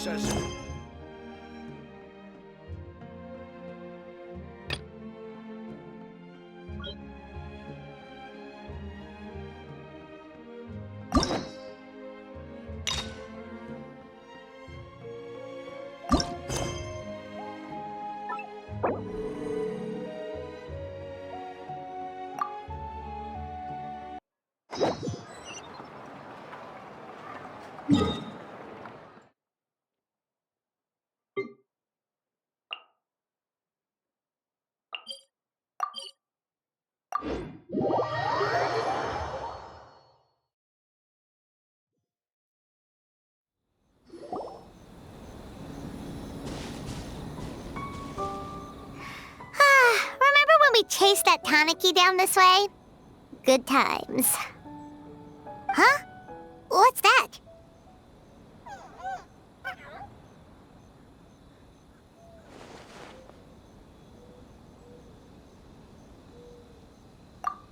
process. Remember when we chased that Tanuki down this way? Good times. Huh? What's that?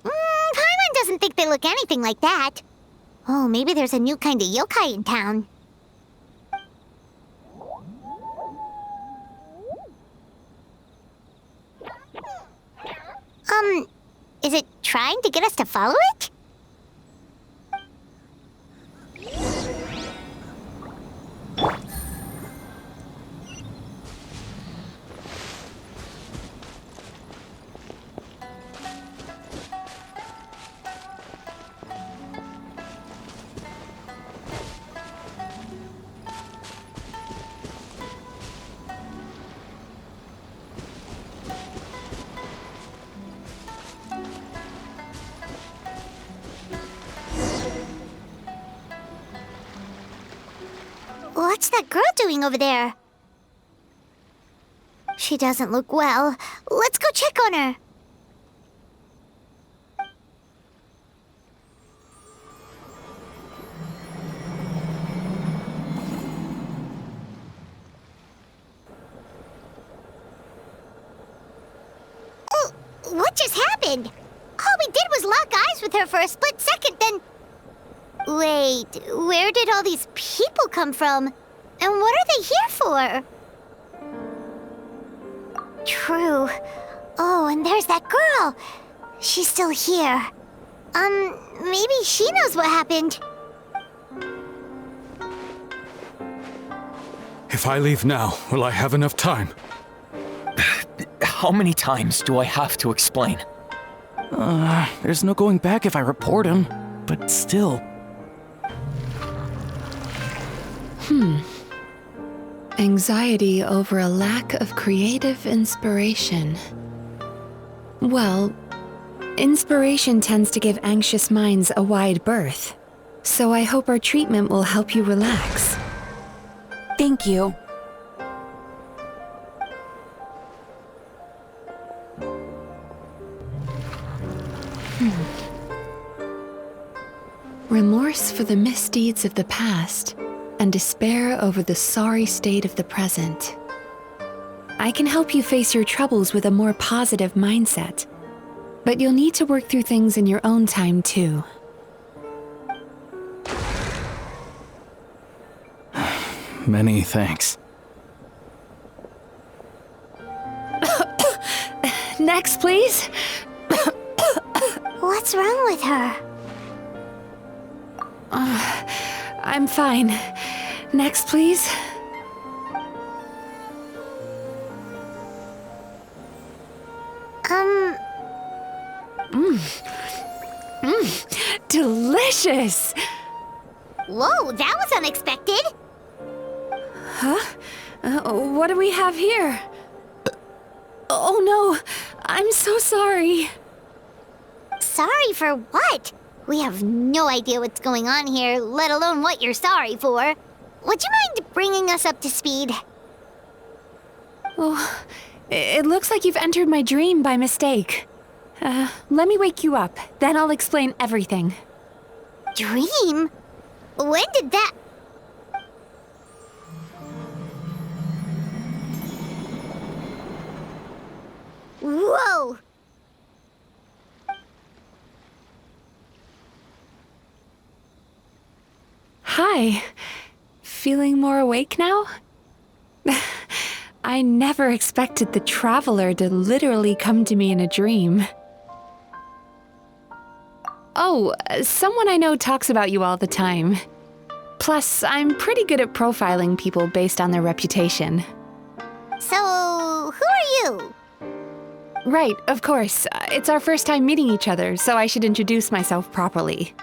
Paimon doesn't think they look anything like that. Oh, maybe there's a new kind of yokai in town. Is it trying to get us to follow it? What's that girl doing over there? She doesn't look well. Let's go check on her. Oh, what just happened? All we did was lock eyes with her for a split second, then... Wait, where did all these people come from? And what are they here for? True. Oh, and there's that girl. She's still here. Maybe she knows what happened. If I leave now, will I have enough time? How many times do I have to explain? There's no going back if I report him, but still. Anxiety over a lack of creative inspiration. Well, inspiration tends to give anxious minds a wide berth, so I hope our treatment will help you relax. Thank you. Remorse for the misdeeds of the past, and despair over the sorry state of the present. I can help you face your troubles with a more positive mindset, but you'll need to work through things in your own time too. Many thanks. Next, please. What's wrong with her? I'm fine. Next, please. Delicious! Whoa, that was unexpected. Huh? What do we have here? Oh no, I'm so sorry. Sorry for what? We have no idea what's going on here, let alone what you're sorry for. Would you mind bringing us up to speed? Oh, it looks like you've entered my dream by mistake. Let me wake you up, then I'll explain everything. Dream? When did that... Whoa! Hi. feeling more awake now? I never expected the Traveler to literally come to me in a dream. Oh, someone I know talks about you all the time. Plus, I'm pretty good at profiling people based on their reputation. So, who are you? Right, of course. It's our first time meeting each other, so I should introduce myself properly.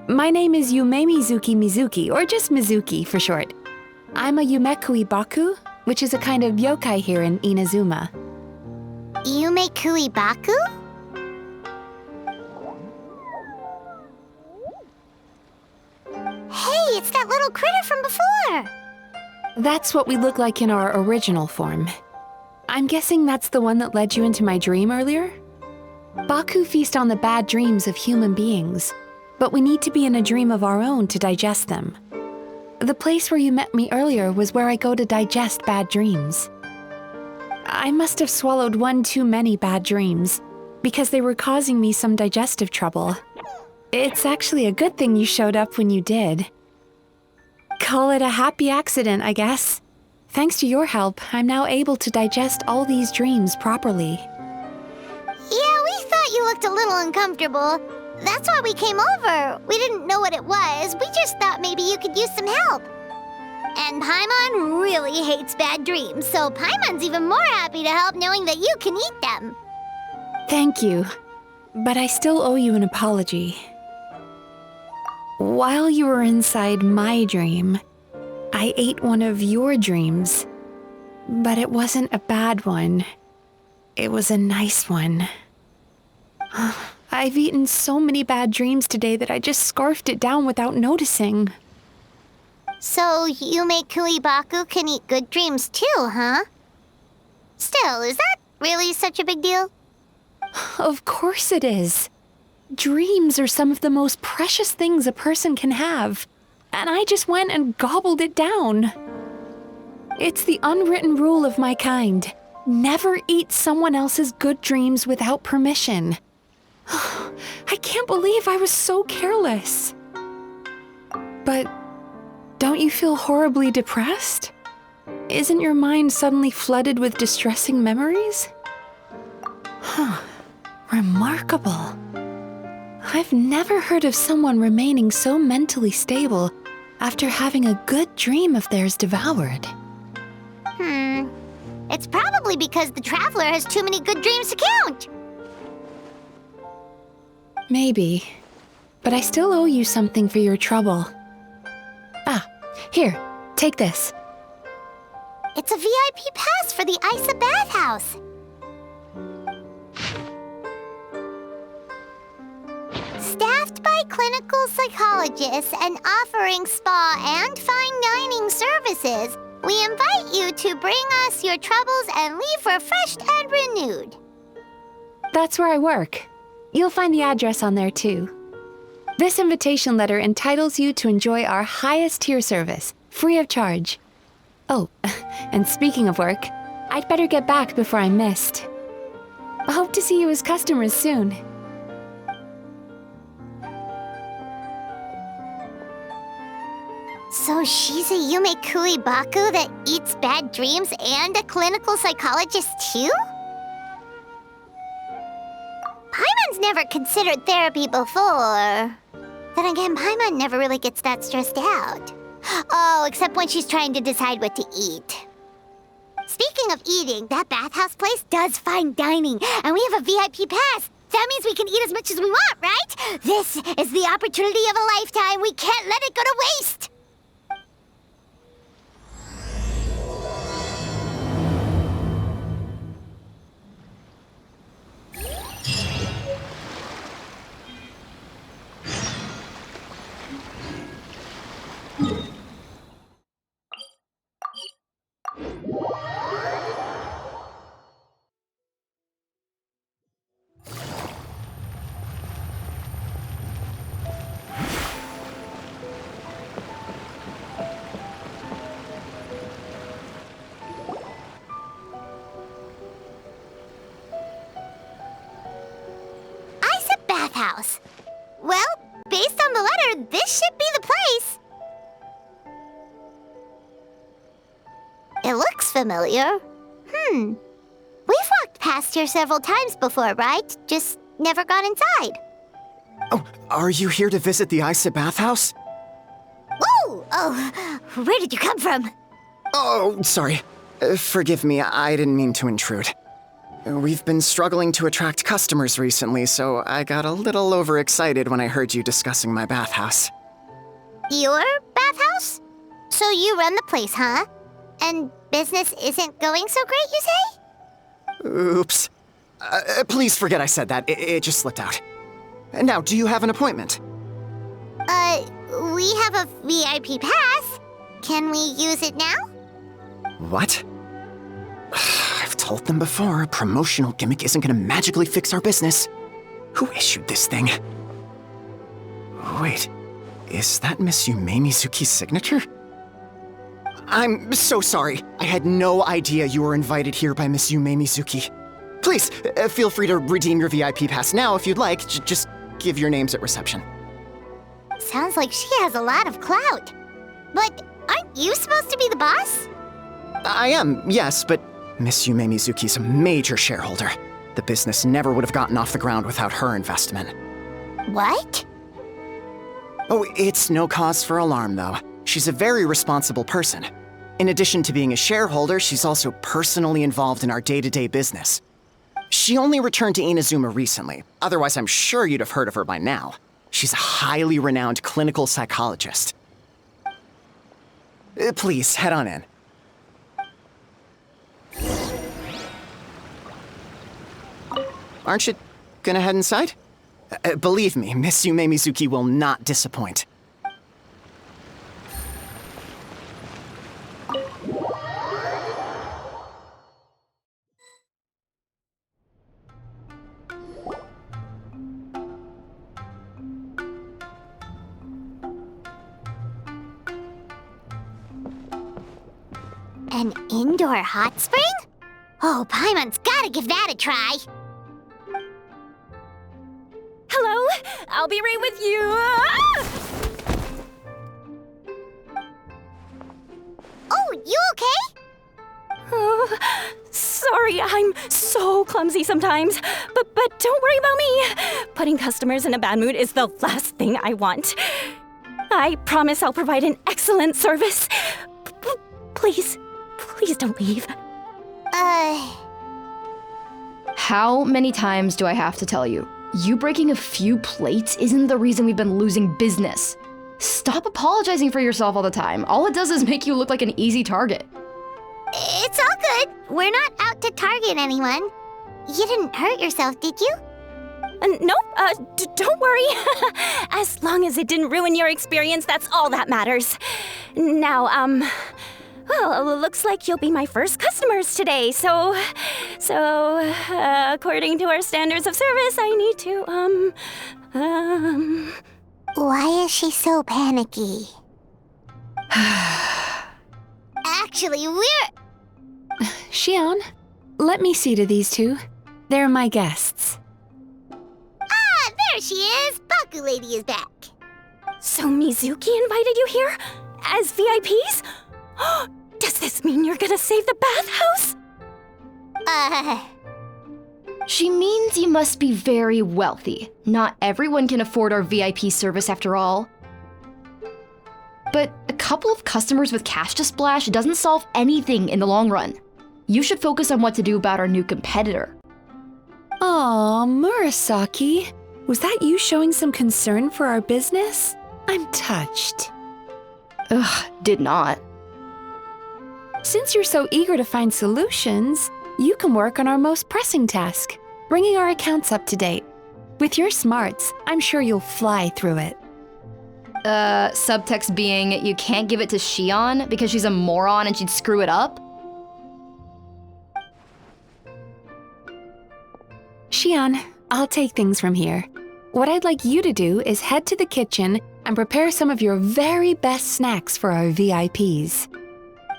My name is Yume Mizuki, or just Mizuki for short. I'm a Yumekui Baku, which is a kind of yokai here in Inazuma. Yume Baku? Hey, it's that little critter from before! That's what we look like in our original form. I'm guessing that's the one that led you into my dream earlier? Baku feast on the bad dreams of human beings, but we need to be in a dream of our own to digest them. The place where you met me earlier was where I go to digest bad dreams. I must have swallowed one too many bad dreams, because they were causing me some digestive trouble. It's actually a good thing you showed up when you did. Call it a happy accident, I guess. Thanks to your help, I'm now able to digest all these dreams properly. Yeah, we thought you looked a little uncomfortable. That's why we came over. We didn't know what it was. We just thought maybe you could use some help. And Paimon really hates bad dreams, so Paimon's even more happy to help knowing that you can eat them. Thank you, but I still owe you an apology. While you were inside my dream, I ate one of your dreams, but it wasn't a bad one. It was a nice one. I've eaten so many bad dreams today that I just scarfed it down without noticing. So Yume Baku can eat good dreams too, huh? Still, is that really such a big deal? Of course it is. Dreams are some of the most precious things a person can have, and I just went and gobbled it down. It's the unwritten rule of my kind. Never eat someone else's good dreams without permission. I can't believe I was so careless. But don't you feel horribly depressed? Isn't your mind suddenly flooded with distressing memories? Remarkable. I've never heard of someone remaining so mentally stable after having a good dream of theirs devoured. It's probably because the Traveler has too many good dreams to count. Maybe. But I still owe you something for your trouble. Here, take this. It's a VIP pass for the Aisa bathhouse. Staffed by clinical psychologists and offering spa and fine dining services, we invite you to bring us your troubles and leave refreshed and renewed. That's where I work. You'll find the address on there too. This invitation letter entitles you to enjoy our highest tier service, free of charge. Oh, and speaking of work, I'd better get back before I'm missed. I hope to see you as customers soon. So she's a Yume Baku that eats bad dreams and a clinical psychologist too? Paimon's never considered therapy before. Then again, Paimon never really gets that stressed out. Oh, except when she's trying to decide what to eat. Speaking of eating, that bathhouse place does fine dining, and we have a VIP pass. That means we can eat as much as we want, right? This is the opportunity of a lifetime. We can't let it go to waste. House. Well, based on the letter, this should be the place. familiar. We've walked past here several times before, right? Just never got inside. Oh, are you here to visit the Aisa bathhouse? Ooh! Oh, where did you come from? Oh, sorry. Forgive me, I didn't mean to intrude. We've been struggling to attract customers recently, so I got a little overexcited when I heard you discussing my bathhouse. Your bathhouse? So you run the place, huh? And business isn't going so great, you say? Oops. Please forget I said that. It just slipped out. Now, do you have an appointment? We have a VIP pass. Can we use it now? What? I've told them before, a promotional gimmick isn't gonna magically fix our business. Who issued this thing? Wait, is that Miss Yae Mizuki's signature? I'm so sorry. I had no idea you were invited here by Miss Yae Mizuki. Please, feel free to redeem your VIP pass now if you'd like. Just give your names at reception. Sounds like she has a lot of clout. But aren't you supposed to be the boss? I am, yes, but Miss Yae Mizuki's a major shareholder. The business never would have gotten off the ground without her investment. What? Oh, it's no cause for alarm, though. She's a very responsible person. In addition to being a shareholder, she's also personally involved in our day-to-day business. She only returned to Inazuma recently. Otherwise, I'm sure you'd have heard of her by now. She's a highly renowned clinical psychologist. Please, head on in. Aren't you gonna head inside? Believe me, Miss Yae Mizuki will not disappoint. An indoor hot spring? Oh, Paimon's gotta give that a try. Hello, I'll be right with you. Ah! Oh, you okay? Oh, sorry, I'm so clumsy sometimes. But don't worry about me. Putting customers in a bad mood is the last thing I want. I promise I'll provide an excellent service. Please don't leave. How many times do I have to tell you? You breaking a few plates isn't the reason we've been losing business. Stop apologizing for yourself all the time. All it does is make you look like an easy target. It's all good. We're not out to target anyone. You didn't hurt yourself, did you? Nope, don't worry. As long as it didn't ruin your experience, that's all that matters. Now, well, looks like you'll be my first customers today, so, according to our standards of service, I need to, Why is she so panicky? Actually, Xion, let me see to these two. They're my guests. Ah, there she is! Baku Lady is back. So Mizuki invited you here? As VIPs? Does this mean you're gonna save the bathhouse? She means you must be very wealthy. Not everyone can afford our VIP service after all. But a couple of customers with cash to splash doesn't solve anything in the long run. You should focus on what to do about our new competitor. Aw, Murasaki. Was that you showing some concern for our business? I'm touched. Ugh, did not. Since you're so eager to find solutions, you can work on our most pressing task, bringing our accounts up to date. With your smarts, I'm sure you'll fly through it. Subtext being, you can't give it to Xion because she's a moron and she'd screw it up? Xion, I'll take things from here. What I'd like you to do is head to the kitchen and prepare some of your very best snacks for our VIPs.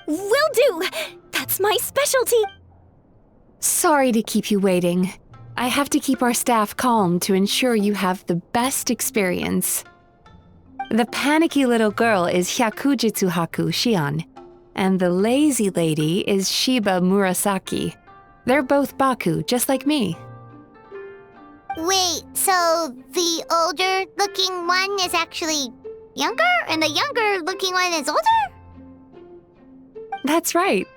Will do! That's my specialty! Sorry to keep you waiting. I have to keep our staff calm to ensure you have the best experience. The panicky little girl is Hyakujitsu Haku Xion, And the lazy lady is Shiba Murasaki. They're both Baku, just like me. Wait, so the older-looking one is actually younger, and the younger-looking one is older? That's right.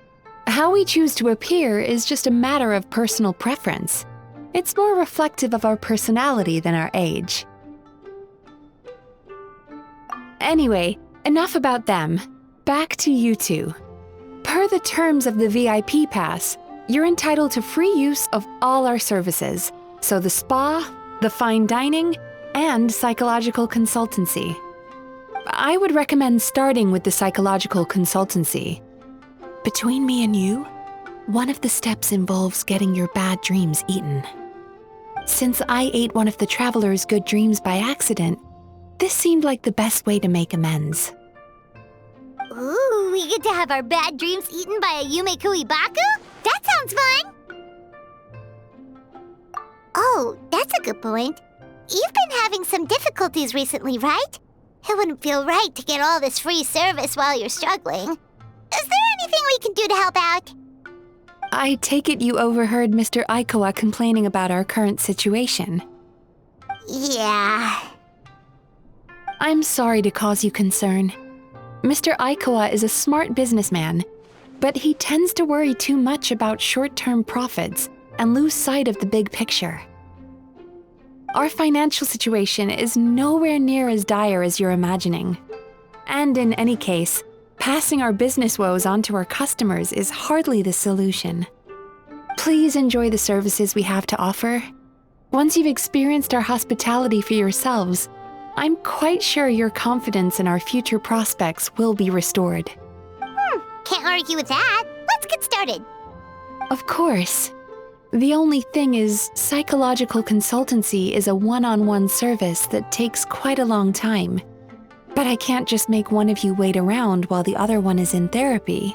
How we choose to appear is just a matter of personal preference. It's more reflective of our personality than our age. Anyway, enough about them. Back to you two. Per the terms of the VIP pass, you're entitled to free use of all our services. So the spa, the fine dining, and psychological consultancy. I would recommend starting with the psychological consultancy. Between me and you, one of the steps involves getting your bad dreams eaten. Since I ate one of the traveler's good dreams by accident, this seemed like the best way to make amends. Ooh, we get to have our bad dreams eaten by a Yumekui Baku? That sounds fun! Oh, that's a good point. You've been having some difficulties recently, right? It wouldn't feel right to get all this free service while you're struggling. Is there anything we can do to help out? I take it you overheard Mr. Aikawa complaining about our current situation. Yeah. I'm sorry to cause you concern. Mr. Aikawa is a smart businessman, but he tends to worry too much about short-term profits and lose sight of the big picture. Our financial situation is nowhere near as dire as you're imagining. And in any case, passing our business woes on to our customers is hardly the solution. Please enjoy the services we have to offer. Once you've experienced our hospitality for yourselves, I'm quite sure your confidence in our future prospects will be restored. Can't argue with that. Let's get started. Of course. The only thing is, psychological consultancy is a one-on-one service that takes quite a long time. But I can't just make one of you wait around while the other one is in therapy.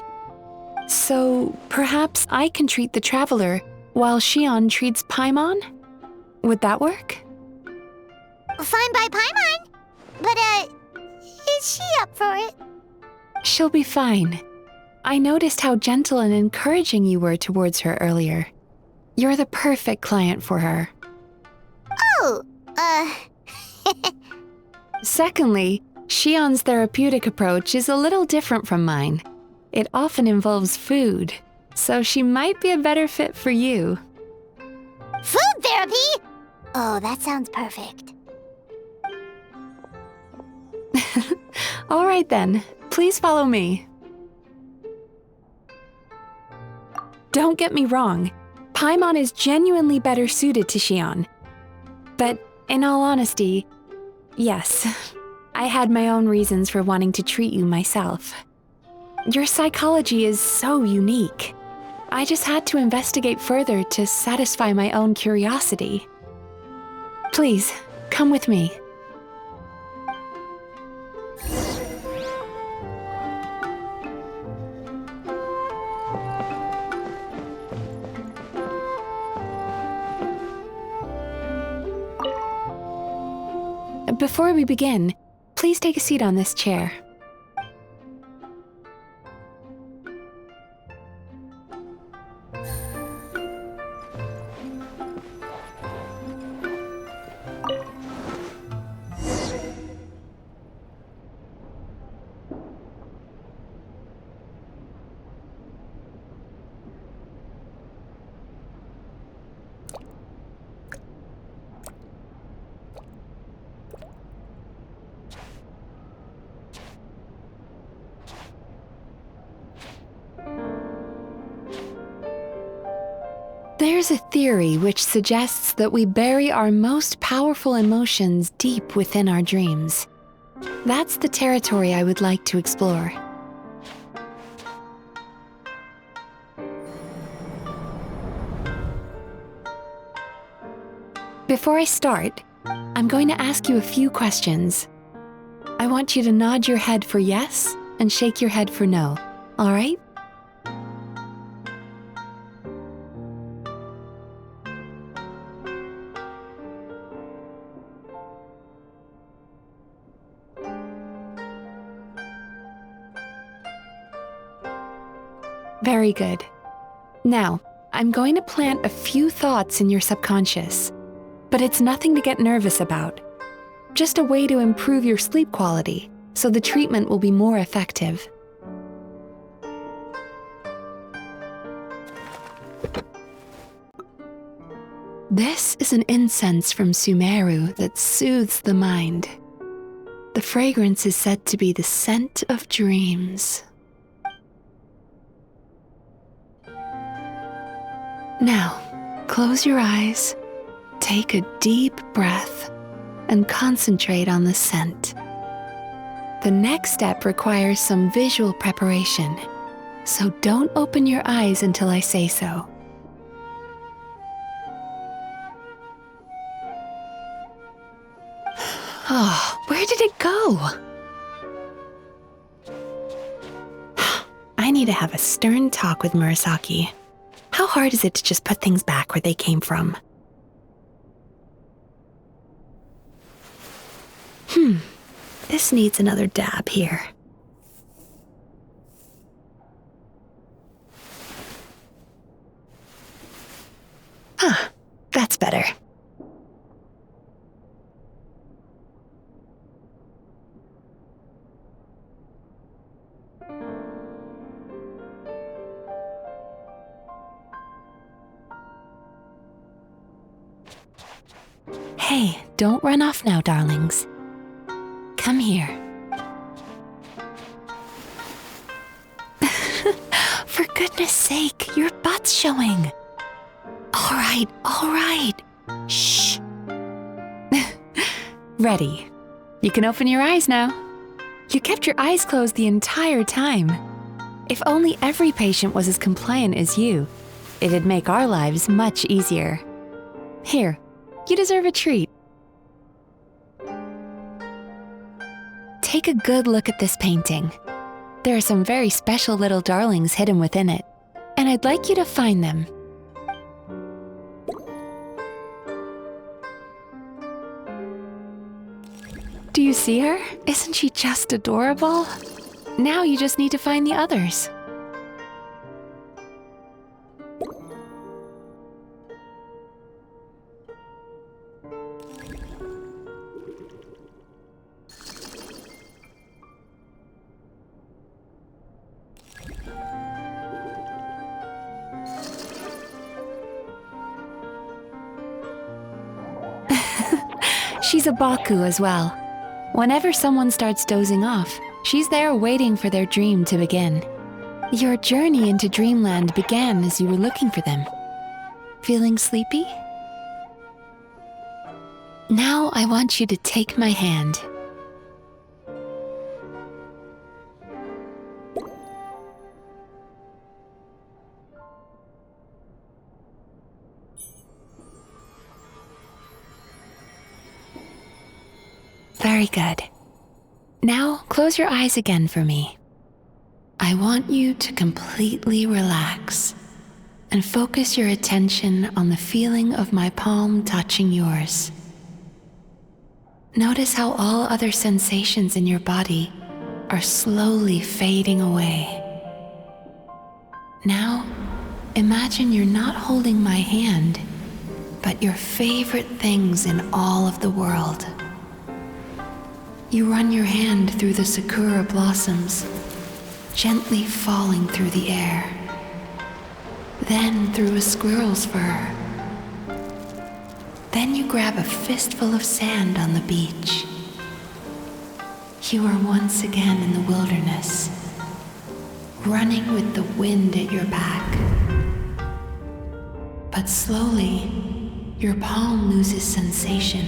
So perhaps I can treat the traveler while Shion treats Paimon? Would that work? Fine by Paimon. But, is she up for it? She'll be fine. I noticed how gentle and encouraging you were towards her earlier. You're the perfect client for her. Oh, Secondly, Shion's therapeutic approach is a little different from mine. It often involves food, so she might be a better fit for you. Food therapy? Oh, that sounds perfect. All right then, please follow me. Don't get me wrong, Paimon is genuinely better suited to Shion. But in all honesty, yes, I had my own reasons for wanting to treat you myself. Your psychology is so unique. I just had to investigate further to satisfy my own curiosity. Please, come with me. Before we begin, please take a seat on this chair. There's a theory which suggests that we bury our most powerful emotions deep within our dreams. That's the territory I would like to explore. Before I start, I'm going to ask you a few questions. I want you to nod your head for yes and shake your head for no, all right? Very good. Now, I'm going to plant a few thoughts in your subconscious, but it's nothing to get nervous about. Just a way to improve your sleep quality, so the treatment will be more effective. This is an incense from Sumeru that soothes the mind. The fragrance is said to be the scent of dreams. Now, close your eyes, take a deep breath, and concentrate on the scent. The next step requires some visual preparation, so don't open your eyes until I say so. Oh, where did it go? I need to have a stern talk with Murasaki. How hard is it to just put things back where they came from? This needs another dab here. That's better. Hey, don't run off now, darlings. Come here. For goodness sake, your butt's showing. All right. Shh. Ready. You can open your eyes now. You kept your eyes closed the entire time. If only every patient was as compliant as you, it'd make our lives much easier. Here, you deserve a treat. Take a good look at this painting. There are some very special little darlings hidden within it, and I'd like you to find them. Do you see her? Isn't she just adorable? Now you just need to find the others. She's a Baku as well. Whenever someone starts dozing off, she's there waiting for their dream to begin. Your journey into Dreamland began as you were looking for them. Feeling sleepy? Now I want you to take my hand. Very good. Now, close your eyes again for me. I want you to completely relax and focus your attention on the feeling of my palm touching yours. Notice how all other sensations in your body are slowly fading away. Now, imagine you're not holding my hand, but your favorite things in all of the world. You run your hand through the sakura blossoms, gently falling through the air. Then through a squirrel's fur. Then you grab a fistful of sand on the beach. You are once again in the wilderness, running with the wind at your back. But slowly, your palm loses sensation.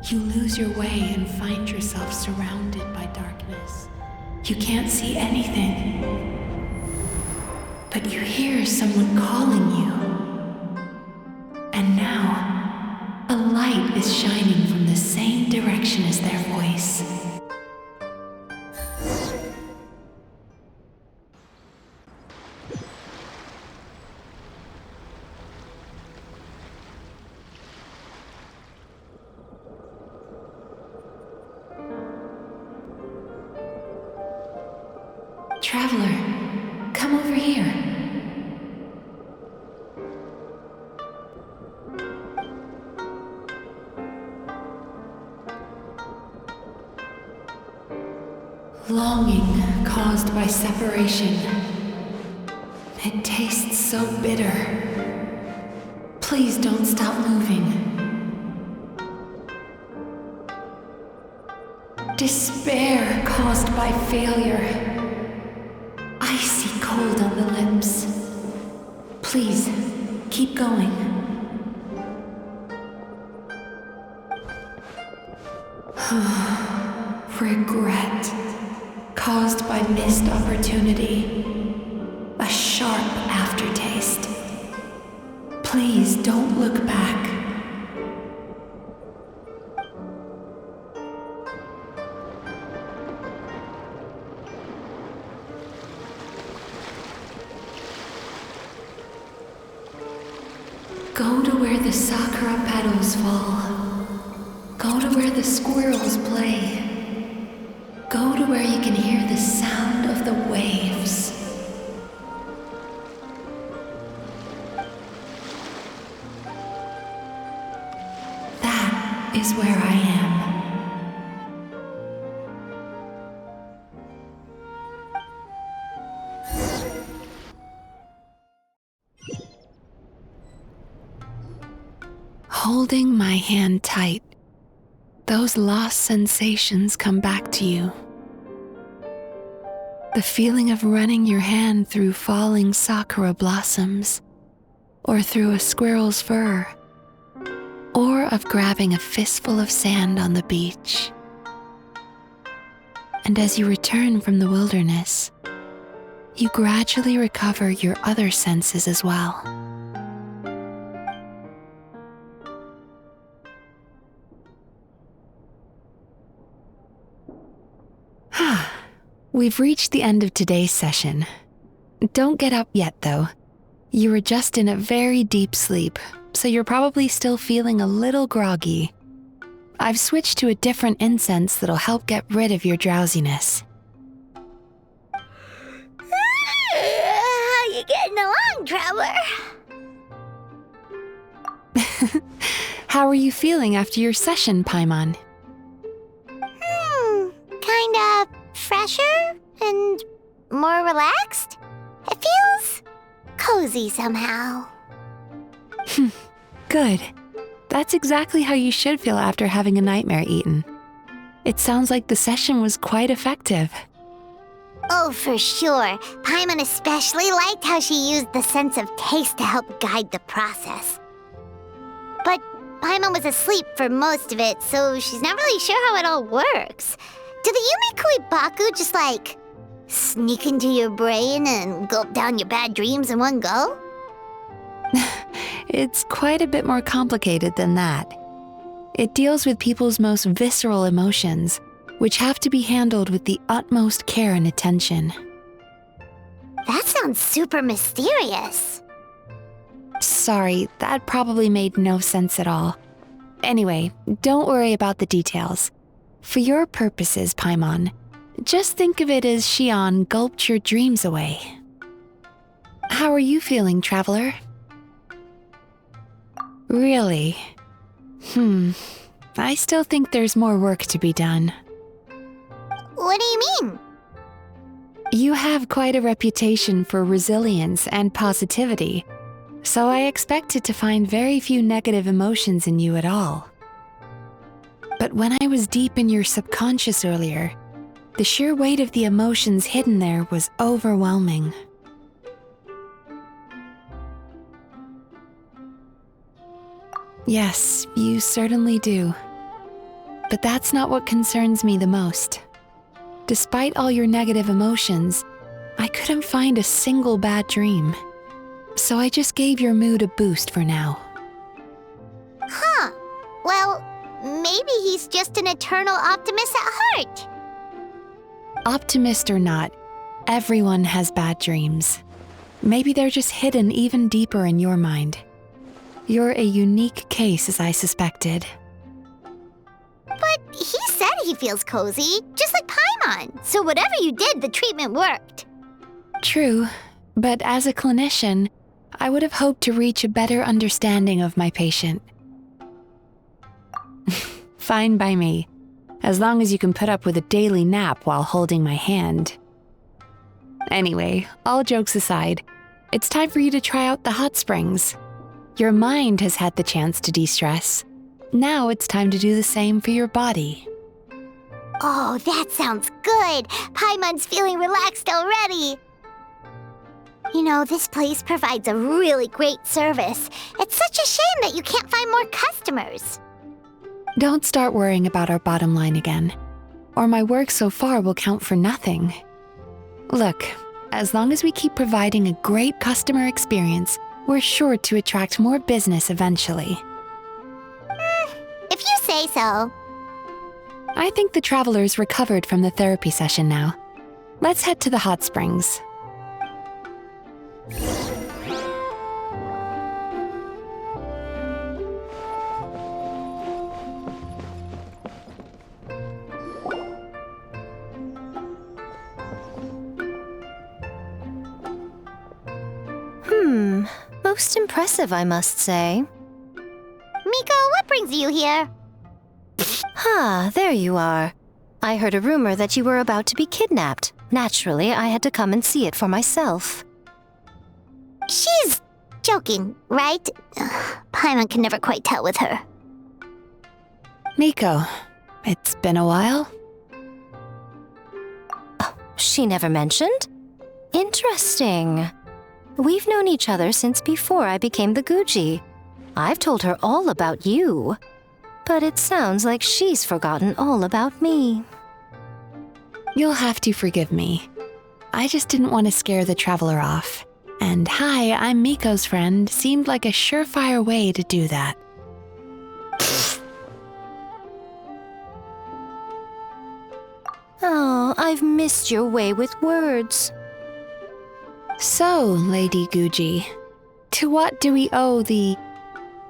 You lose your way and find yourself surrounded by darkness. You can't see anything, but you hear someone calling you. And now, a light is shining from the same direction as their voice. Traveler, come over here. Longing caused by separation. It tastes so bitter. Please don't stop moving. Despair caused by failure. Icy cold on the lips. Please, keep going. Regret caused by missed opportunity. A sharp aftertaste. Please don't look back. Go to where the sakura petals fall. Go to where the squirrels play. Go to where you can hear the sound of the waves. That is where I am. Holding my hand tight, those lost sensations come back to you. The feeling of running your hand through falling sakura blossoms, or through a squirrel's fur, or of grabbing a fistful of sand on the beach. And as you return from the wilderness, you gradually recover your other senses as well. We've reached the end of today's session. Don't get up yet, though. You were just in a very deep sleep, so you're probably still feeling a little groggy. I've switched to a different incense that'll help get rid of your drowsiness. How you getting along, Traveler? How are you feeling after your session, Paimon? Kinda fresher and more relaxed. It feels cozy somehow. Good. That's exactly how you should feel after having a nightmare eaten. It sounds like the session was quite effective. Oh, for sure. Paimon especially liked how she used the sense of taste to help guide the process. But Paimon was asleep for most of it, so she's not really sure how it all works. Do the Yumikui Baku just sneak into your brain and gulp down your bad dreams in one go? It's quite a bit more complicated than that. It deals with people's most visceral emotions, which have to be handled with the utmost care and attention. That sounds super mysterious. Sorry, that probably made no sense at all. Anyway, don't worry about the details. For your purposes, Paimon, just think of it as Shion gulped your dreams away. How are you feeling, Traveler? Really? I still think there's more work to be done. What do you mean? You have quite a reputation for resilience and positivity, so I expected to find very few negative emotions in you at all. But when I was deep in your subconscious earlier, the sheer weight of the emotions hidden there was overwhelming. Yes, you certainly do. But that's not what concerns me the most. Despite all your negative emotions, I couldn't find a single bad dream. So I just gave your mood a boost for now. Huh. Well, maybe he's just an eternal optimist at heart. Optimist or not, everyone has bad dreams. Maybe they're just hidden even deeper in your mind. You're a unique case, as I suspected. But he said he feels cozy, just like Paimon. So whatever you did, the treatment worked. True, But as a clinician, I would have hoped to reach a better understanding of my patient. Fine by me, as long as you can put up with a daily nap while holding my hand. Anyway, all jokes aside, it's time for you to try out the hot springs. Your mind has had the chance to de-stress. Now it's time to do the same for your body. Oh, that sounds good. Paimon's feeling relaxed already. You know, this place provides a really great service. It's such a shame that you can't find more customers. Don't start worrying about our bottom line again, or my work so far will count for nothing. Look, as long as we keep providing a great customer experience, we're sure to attract more business eventually. If you say so. I think the traveler's recovered from the therapy session now. Let's head to the hot springs. Most impressive, I must say. Miko, what brings you here? There you are. I heard a rumor that you were about to be kidnapped. Naturally, I had to come and see it for myself. She's joking, right? Paimon can never quite tell with her. Miko, it's been a while. She never mentioned? Interesting. We've known each other since before I became the Guji. I've told her all about you. But it sounds like she's forgotten all about me. You'll have to forgive me. I just didn't want to scare the traveler off. And hi, I'm Miko's friend seemed like a surefire way to do that. Oh, I've missed your way with words. So, Lady Guji, to what do we owe the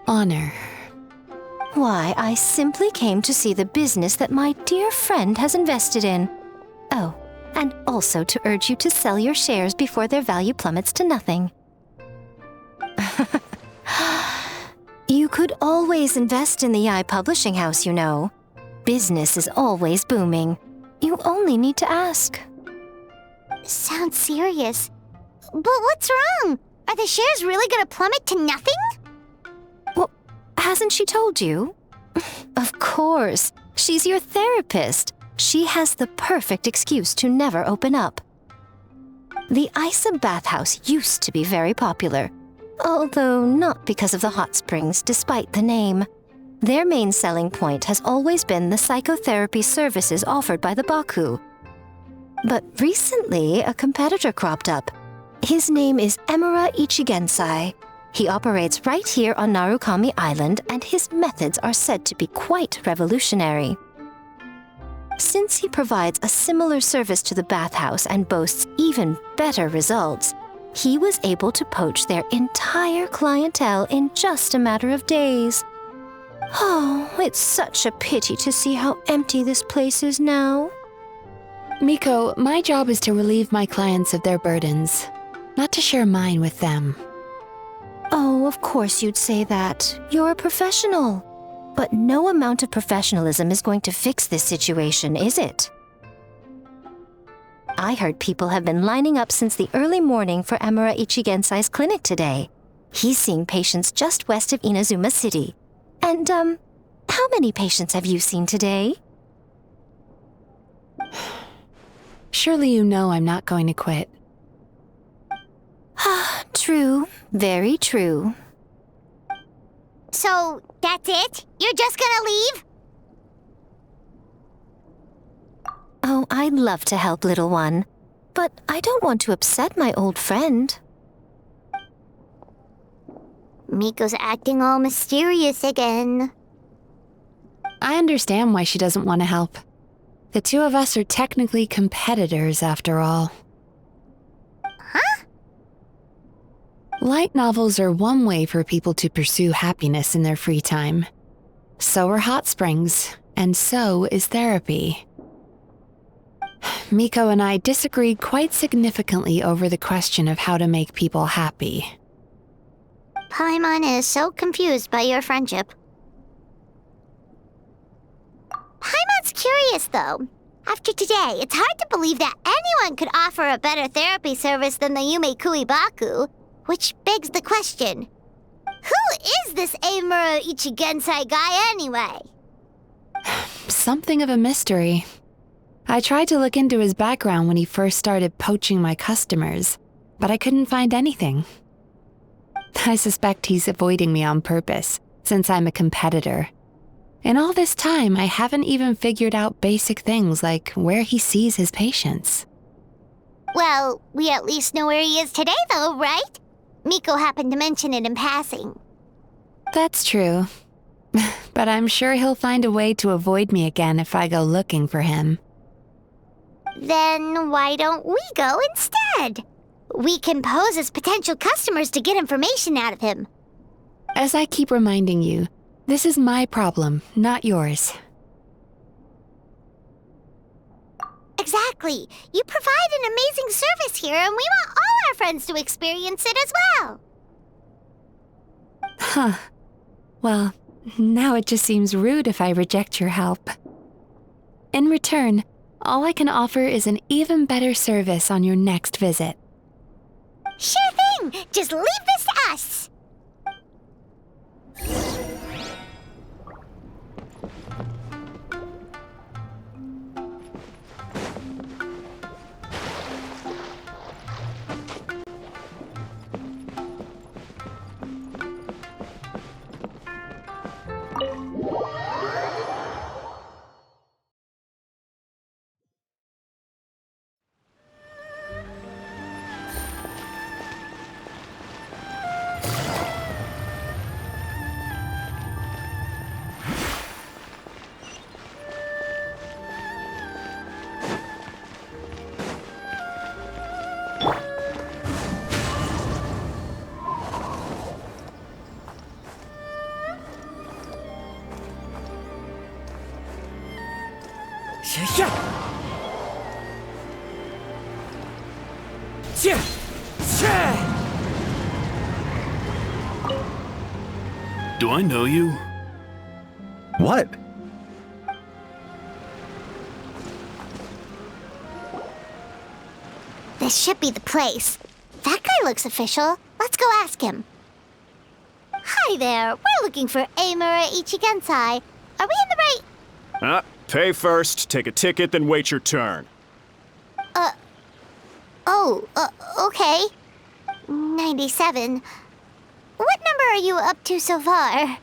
honor? Why, I simply came to see the business that my dear friend has invested in. Oh, and also to urge you to sell your shares before their value plummets to nothing. You could always invest in the Yae publishing house, you know. Business is always booming. You only need to ask. Sounds serious. But what's wrong? Are the shares really gonna plummet to nothing? Well, hasn't she told you? Of course. She's your therapist. She has the perfect excuse to never open up. The Aisa bathhouse used to be very popular, although not because of the hot springs, despite the name. Their main selling point has always been the psychotherapy services offered by the Baku. But recently, a competitor cropped up. His name is Emura Ichigensai. He operates right here on Narukami Island, and his methods are said to be quite revolutionary. Since he provides a similar service to the bathhouse and boasts even better results, he was able to poach their entire clientele in just a matter of days. Oh, it's such a pity to see how empty this place is now. Miko, my job is to relieve my clients of their burdens, not to share mine with them. Oh, of course you'd say that. You're a professional. But no amount of professionalism is going to fix this situation, is it? I heard people have been lining up since the early morning for Emura Ichigensai's clinic today. He's seeing patients just west of Inazuma City. And, how many patients have you seen today? Surely you know I'm not going to quit. True. Very true. So, that's it? You're just gonna leave? Oh, I'd love to help, little one. But I don't want to upset my old friend. Miko's acting all mysterious again. I understand why she doesn't want to help. The two of us are technically competitors, after all. Huh? Light novels are one way for people to pursue happiness in their free time. So are hot springs, and so is therapy. Miko and I disagreed quite significantly over the question of how to make people happy. Paimon is so confused by your friendship. Paimon's curious, though. After today, it's hard to believe that anyone could offer a better therapy service than the Yume Kuibaku, which begs the question, who is this Eimura Ichigensai guy anyway? Something of a mystery. I tried to look into his background when he first started poaching my customers, but I couldn't find anything. I suspect he's avoiding me on purpose, since I'm a competitor. In all this time, I haven't even figured out basic things like where he sees his patients. Well, we at least know where he is today, though, right? Miko happened to mention it in passing. That's true. But I'm sure he'll find a way to avoid me again if I go looking for him. Then why don't we go instead? We can pose as potential customers to get information out of him. As I keep reminding you, this is my problem, not yours. Exactly. You provide an amazing service here, and we want all our friends to experience it as well. Huh. Well, now it just seems rude if I reject your help. In return, all I can offer is an even better service on your next visit. Sure thing! Just leave this to us! Do I know you? What? This should be the place. That guy looks official. Let's go ask him. Hi there. We're looking for Eimura Ichigensai. Are we in the right... Pay first, take a ticket, then wait your turn. Okay. 97. What number are you up to so far?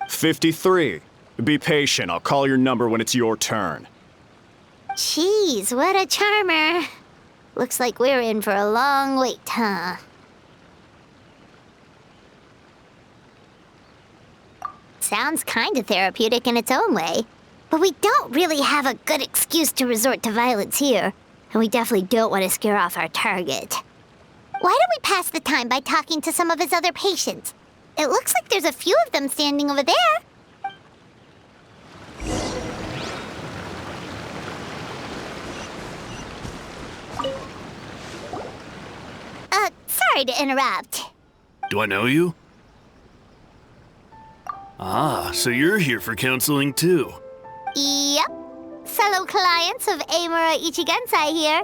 53. Be patient, I'll call your number when it's your turn. Jeez, what a charmer. Looks like we're in for a long wait, huh? Sounds kinda therapeutic in its own way. But we don't really have a good excuse to resort to violence here. And we definitely don't want to scare off our target. Why don't we pass the time by talking to some of his other patients? It looks like there's a few of them standing over there. Sorry to interrupt. Do I know you? Ah, so you're here for counseling too. Yep. Fellow clients of Eimura Ichigensai here.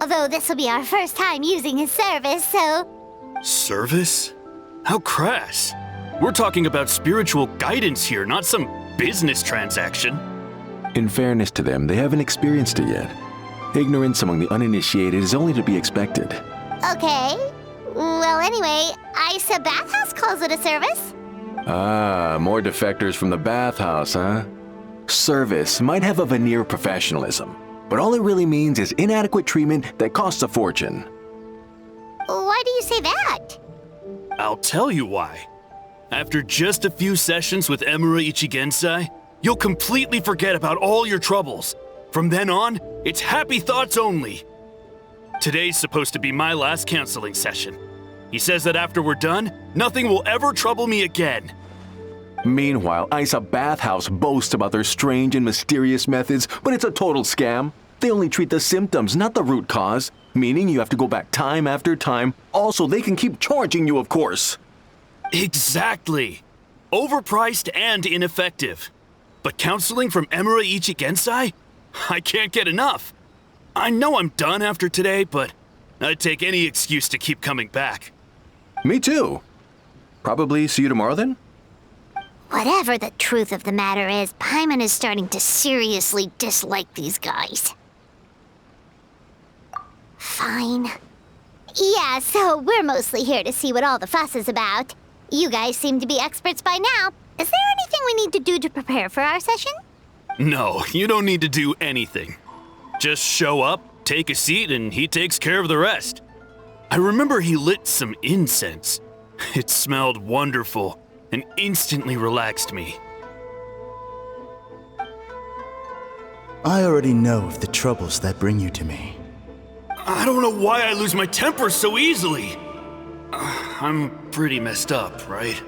Although this will be our first time using his service, so... Service? How crass. We're talking about spiritual guidance here, not some business transaction. In fairness to them, they haven't experienced it yet. Ignorance among the uninitiated is only to be expected. Okay. Well, anyway, Aisa Bathhouse calls it a service. Ah, more defectors from the bathhouse, huh? Service might have a veneer of professionalism, but all it really means is inadequate treatment that costs a fortune. Why do you say that? I'll tell you why. After just a few sessions with Eimura Ichigensai, you'll completely forget about all your troubles. From then on, it's happy thoughts only. Today's supposed to be my last counseling session. He says that after we're done, nothing will ever trouble me again. Meanwhile, Aisa Bathhouse boasts about their strange and mysterious methods, but it's a total scam. They only treat the symptoms, not the root cause, meaning you have to go back time after time. Also, they can keep charging you, of course. Exactly. Overpriced and ineffective. But counseling from Emura Ichigensai? I can't get enough. I know I'm done after today, but I'd take any excuse to keep coming back. Me too. Probably see you tomorrow then? Whatever the truth of the matter is, Paimon is starting to seriously dislike these guys. Fine. Yeah, so we're mostly here to see what all the fuss is about. You guys seem to be experts by now. Is there anything we need to do to prepare for our session? No, you don't need to do anything. Just show up, take a seat, and he takes care of the rest. I remember he lit some incense. It smelled wonderful and instantly relaxed me. I already know of the troubles that bring you to me. I don't know why I lose my temper so easily. I'm pretty messed up, right?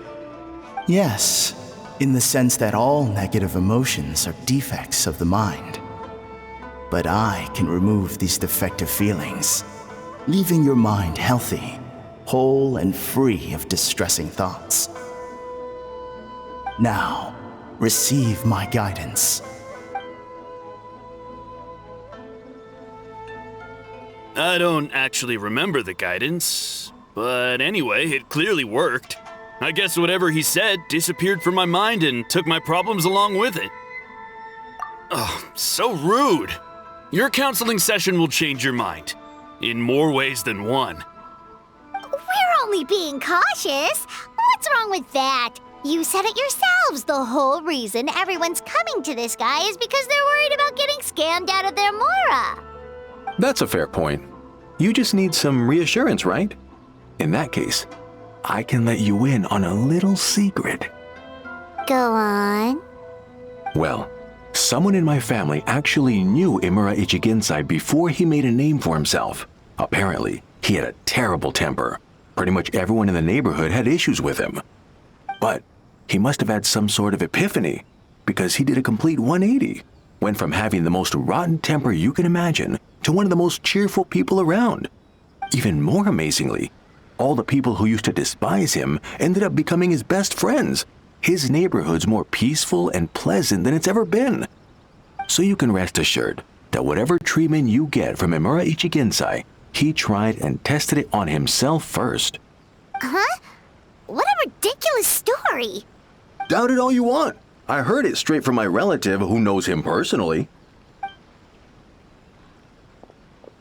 Yes, in the sense that all negative emotions are defects of the mind. But I can remove these defective feelings, leaving your mind healthy, whole and free of distressing thoughts. Now, receive my guidance. I don't actually remember the guidance, but anyway, it clearly worked. I guess whatever he said disappeared from my mind and took my problems along with it. Oh, so rude. Your counseling session will change your mind, in more ways than one. We're only being cautious. What's wrong with that? You said it yourselves. The whole reason everyone's coming to this guy is because they're worried about getting scammed out of their Mora. That's a fair point. You just need some reassurance, right? In that case, I can let you in on a little secret. Go on. Well, someone in my family actually knew Imura Ichigensai before he made a name for himself. Apparently, he had a terrible temper. Pretty much everyone in the neighborhood had issues with him. But he must have had some sort of epiphany, because he did a complete 180. Went from having the most rotten temper you can imagine to one of the most cheerful people around. Even more amazingly, all the people who used to despise him ended up becoming his best friends. His neighborhood's more peaceful and pleasant than it's ever been. So you can rest assured that whatever treatment you get from Imura Ichigensai, he tried and tested it on himself first. Huh? What a ridiculous story. Doubt it all you want. I heard it straight from my relative who knows him personally.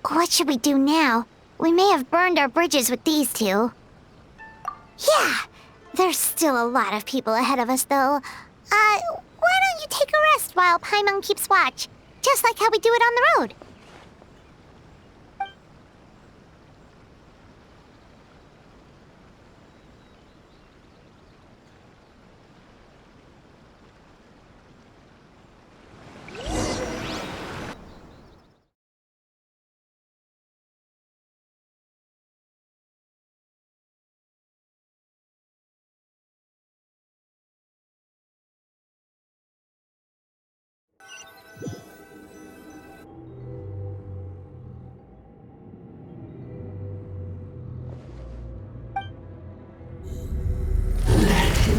What should we do now? We may have burned our bridges with these two. Yeah, there's still a lot of people ahead of us, though. Why don't you take a rest while Paimon keeps watch? Just like how we do it on the road.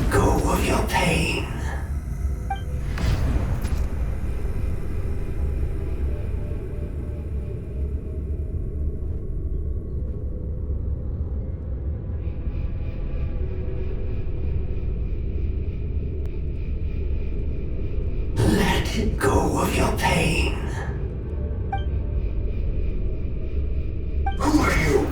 Go of your pain. Let go of your pain. Who are you?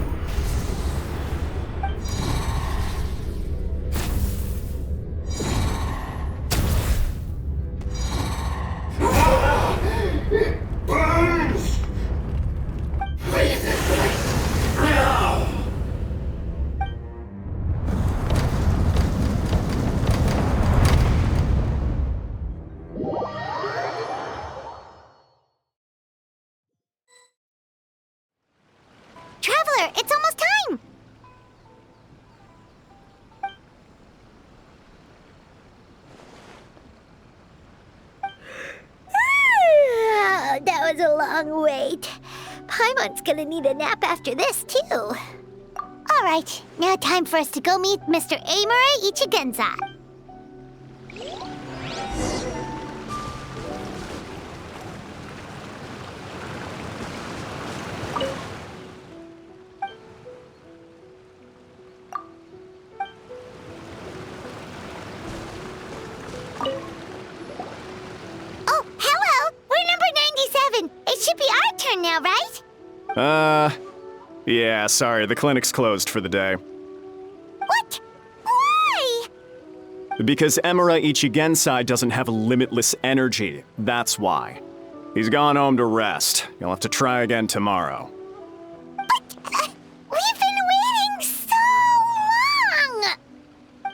long wait. Paimon's gonna need a nap after this, too. All right, now time for us to go meet Mr. Amura Ichigenza. Oh, hello! We're number 97. It should be our turn now, right? Yeah, sorry, the clinic's closed for the day. What? Why? Because Emura Ichigensai doesn't have limitless energy, that's why. He's gone home to rest. You'll have to try again tomorrow. But, we've been waiting so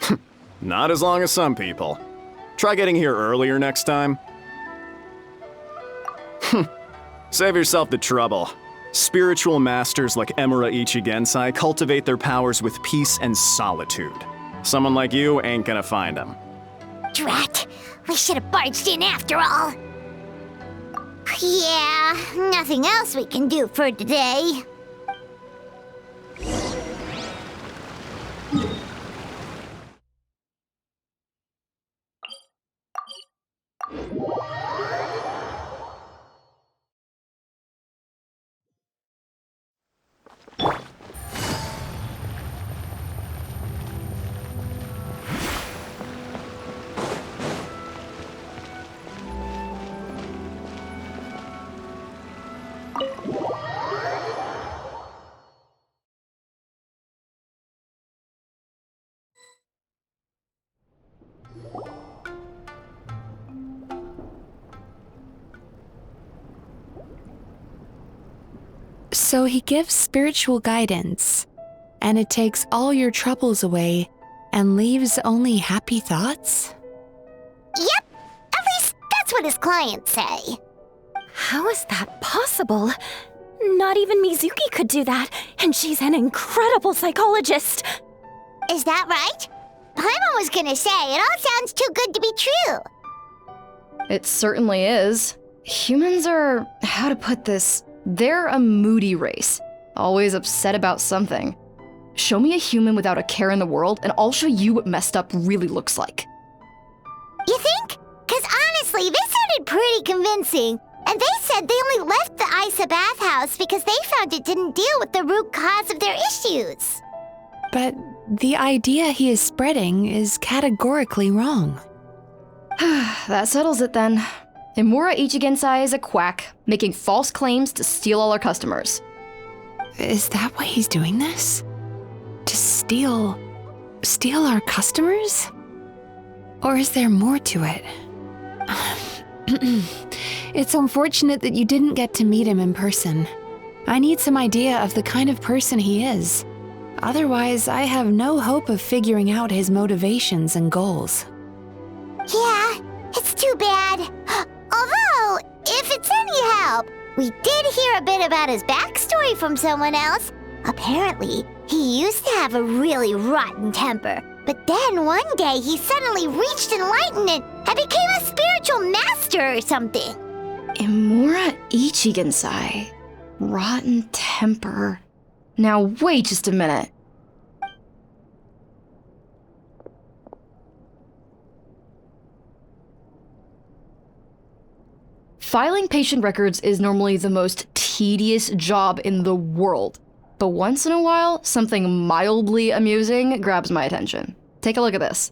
long! Not as long as some people. Try getting here earlier next time. Save yourself the trouble. Spiritual masters like Emura Ichigensai cultivate their powers with peace and solitude. Someone like you ain't gonna find them. Drat! We should have barged in after all. Yeah, nothing else we can do for today. So he gives spiritual guidance, and it takes all your troubles away and leaves only happy thoughts? Yep, at least that's what his clients say. How is that possible? Not even Mizuki could do that, and she's an incredible psychologist. Is that right? Paimon was gonna say it all sounds too good to be true. It certainly is. Humans are, how to put this, they're a moody race, always upset about something. Show me a human without a care in the world, and I'll show you what messed up really looks like. You think? Because honestly, this sounded pretty convincing. And they said they only left the Aisa bathhouse because they found it didn't deal with the root cause of their issues. But the idea he is spreading is categorically wrong. That settles it then. Emura Ichigensai is a quack, making false claims to steal all our customers. Is that why he's doing this? To steal our customers? Or is there more to it? It's unfortunate that you didn't get to meet him in person. I need some idea of the kind of person he is. Otherwise, I have no hope of figuring out his motivations and goals. Yeah, it's too bad. Although, if it's any help, we did hear a bit about his backstory from someone else. Apparently, he used to have a really rotten temper. But then one day he suddenly reached enlightenment and became a spiritual master or something. Emura Ichigensai. Rotten temper. Now wait just a minute. Filing patient records is normally the most tedious job in the world. But once in a while, something mildly amusing grabs my attention. Take a look at this.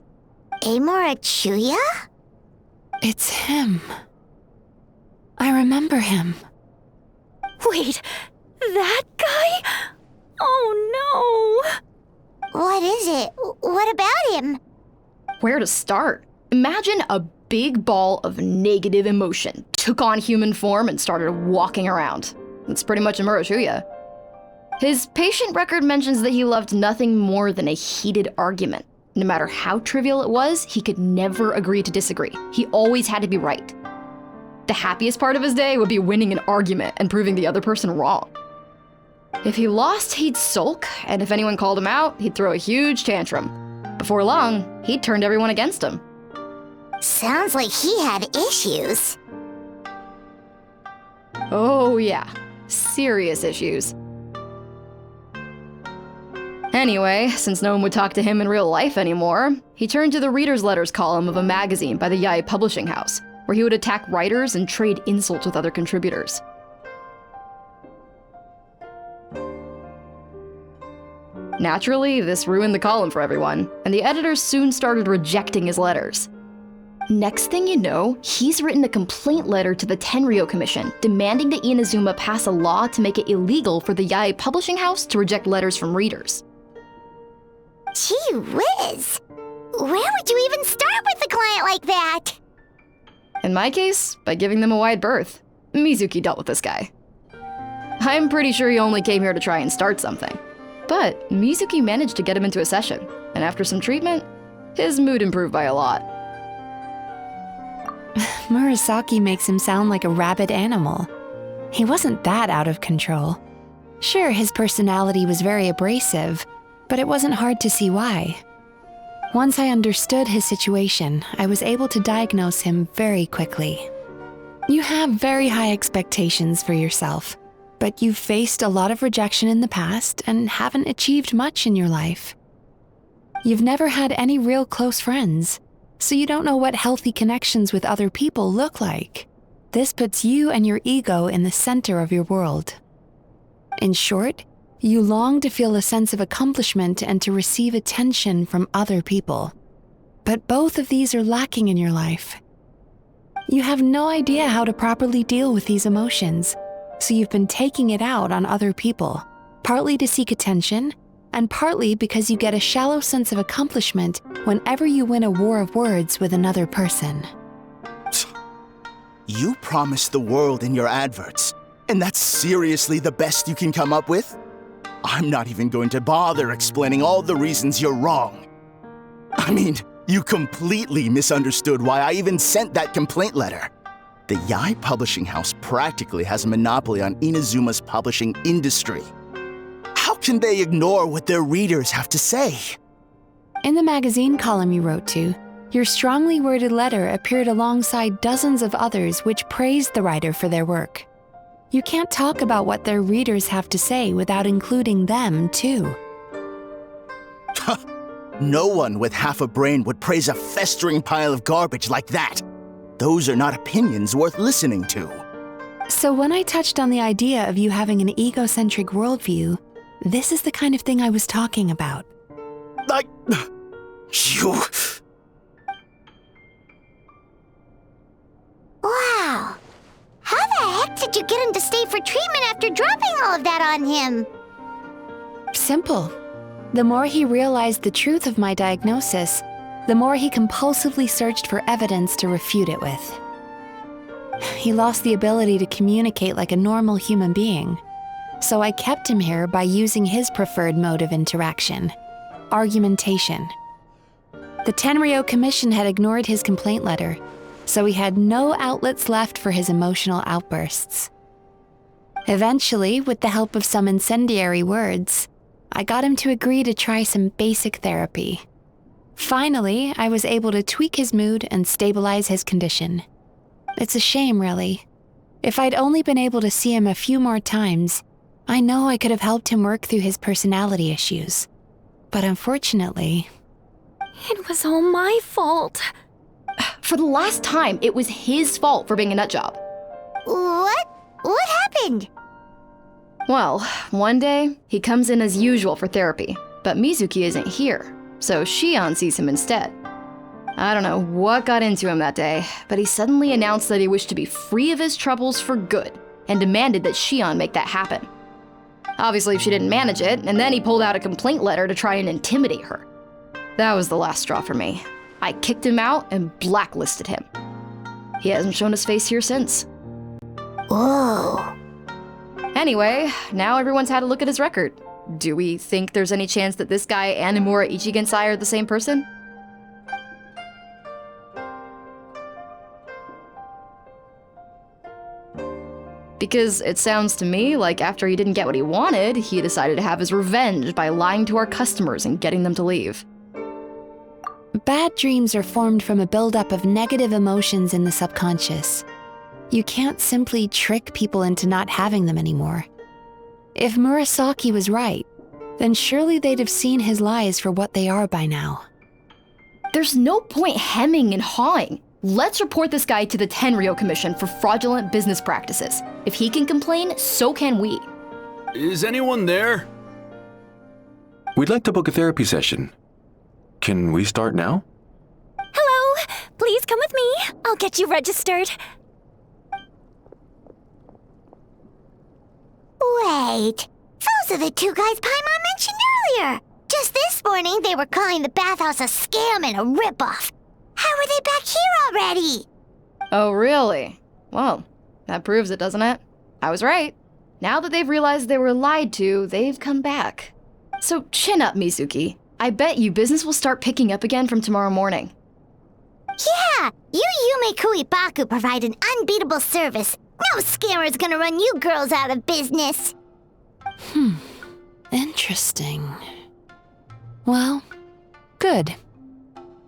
Amura Chuya? It's him. I remember him. Wait, that guy? Oh no! What is it? What about him? Where to start? Imagine a big ball of negative emotion took on human form and started walking around. That's pretty much Emura Chuya. His patient record mentions that he loved nothing more than a heated argument. No matter how trivial it was, he could never agree to disagree. He always had to be right. The happiest part of his day would be winning an argument and proving the other person wrong. If he lost, he'd sulk, and if anyone called him out, he'd throw a huge tantrum. Before long, he'd turned everyone against him. Sounds like he had issues. Oh yeah, serious issues. Anyway, since no one would talk to him in real life anymore, he turned to the reader's letters column of a magazine by the Yae publishing house, where he would attack writers and trade insults with other contributors. Naturally, this ruined the column for everyone, and the editors soon started rejecting his letters. Next thing you know, he's written a complaint letter to the Tenryou Commission, demanding that Inazuma pass a law to make it illegal for the Yae publishing house to reject letters from readers. Gee whiz! Where would you even start with a client like that? In my case, by giving them a wide berth. Mizuki dealt with this guy. I'm pretty sure he only came here to try and start something. But Mizuki managed to get him into a session, and after some treatment, his mood improved by a lot. Murasaki makes him sound like a rabid animal. He wasn't that out of control. Sure, his personality was very abrasive, but it wasn't hard to see why. Once I understood his situation, I was able to diagnose him very quickly. You have very high expectations for yourself, but you've faced a lot of rejection in the past and haven't achieved much in your life. You've never had any real close friends, so you don't know what healthy connections with other people look like. This puts you and your ego in the center of your world. In short, you long to feel a sense of accomplishment and to receive attention from other people. But both of these are lacking in your life. You have no idea how to properly deal with these emotions, so you've been taking it out on other people, partly to seek attention, and partly because you get a shallow sense of accomplishment whenever you win a war of words with another person. You promised the world in your adverts, and that's seriously the best you can come up with? I'm not even going to bother explaining all the reasons you're wrong. I mean, you completely misunderstood why I even sent that complaint letter. The Yae publishing house practically has a monopoly on Inazuma's publishing industry. How can they ignore what their readers have to say? In the magazine column you wrote to, your strongly worded letter appeared alongside dozens of others which praised the writer for their work. You can't talk about what their readers have to say without including them, too. No one with half a brain would praise a festering pile of garbage like that. Those are not opinions worth listening to. So when I touched on the idea of you having an egocentric worldview, this is the kind of thing I was talking about. You... Wow. How the heck did you get him to stay for treatment after dropping all of that on him? Simple. The more he realized the truth of my diagnosis, the more he compulsively searched for evidence to refute it with. He lost the ability to communicate like a normal human being, so I kept him here by using his preferred mode of interaction, argumentation. The Tenryou Commission had ignored his complaint letter, so he had no outlets left for his emotional outbursts. Eventually, with the help of some incendiary words, I got him to agree to try some basic therapy. Finally, I was able to tweak his mood and stabilize his condition. It's a shame, really. If I'd only been able to see him a few more times, I know I could have helped him work through his personality issues. But unfortunately... It was all my fault. For the last time, it was his fault for being a nutjob. What? What happened? Well, one day, he comes in as usual for therapy, but Mizuki isn't here, so Shion sees him instead. I don't know what got into him that day, but he suddenly announced that he wished to be free of his troubles for good, and demanded that Shion make that happen. Obviously, she didn't manage it, and then he pulled out a complaint letter to try and intimidate her. That was the last straw for me. I kicked him out and blacklisted him. He hasn't shown his face here since. Whoa. Anyway, now everyone's had a look at his record. Do we think there's any chance that this guy and Imura Ichigensai are the same person? Because it sounds to me like after he didn't get what he wanted, he decided to have his revenge by lying to our customers and getting them to leave. Bad dreams are formed from a buildup of negative emotions in the subconscious. You can't simply trick people into not having them anymore. If Murasaki was right, then surely they'd have seen his lies for what they are by now. There's no point hemming and hawing. Let's report this guy to the Tenryo Commission for fraudulent business practices. If he can complain, so can we. Is anyone there? We'd like to book a therapy session. Can we start now? Hello! Please come with me. I'll get you registered. Wait, those are the two guys Paimon mentioned earlier. Just this morning, they were calling the bathhouse a scam and a ripoff. How are they back here already? Oh, really? Well, that proves it, doesn't it? I was right. Now that they've realized they were lied to, they've come back. So chin up, Mizuki. I bet you business will start picking up again from tomorrow morning. Yeah, you Yume Kuibaku provide an unbeatable service. No scammer's gonna run you girls out of business. Interesting. Well, good.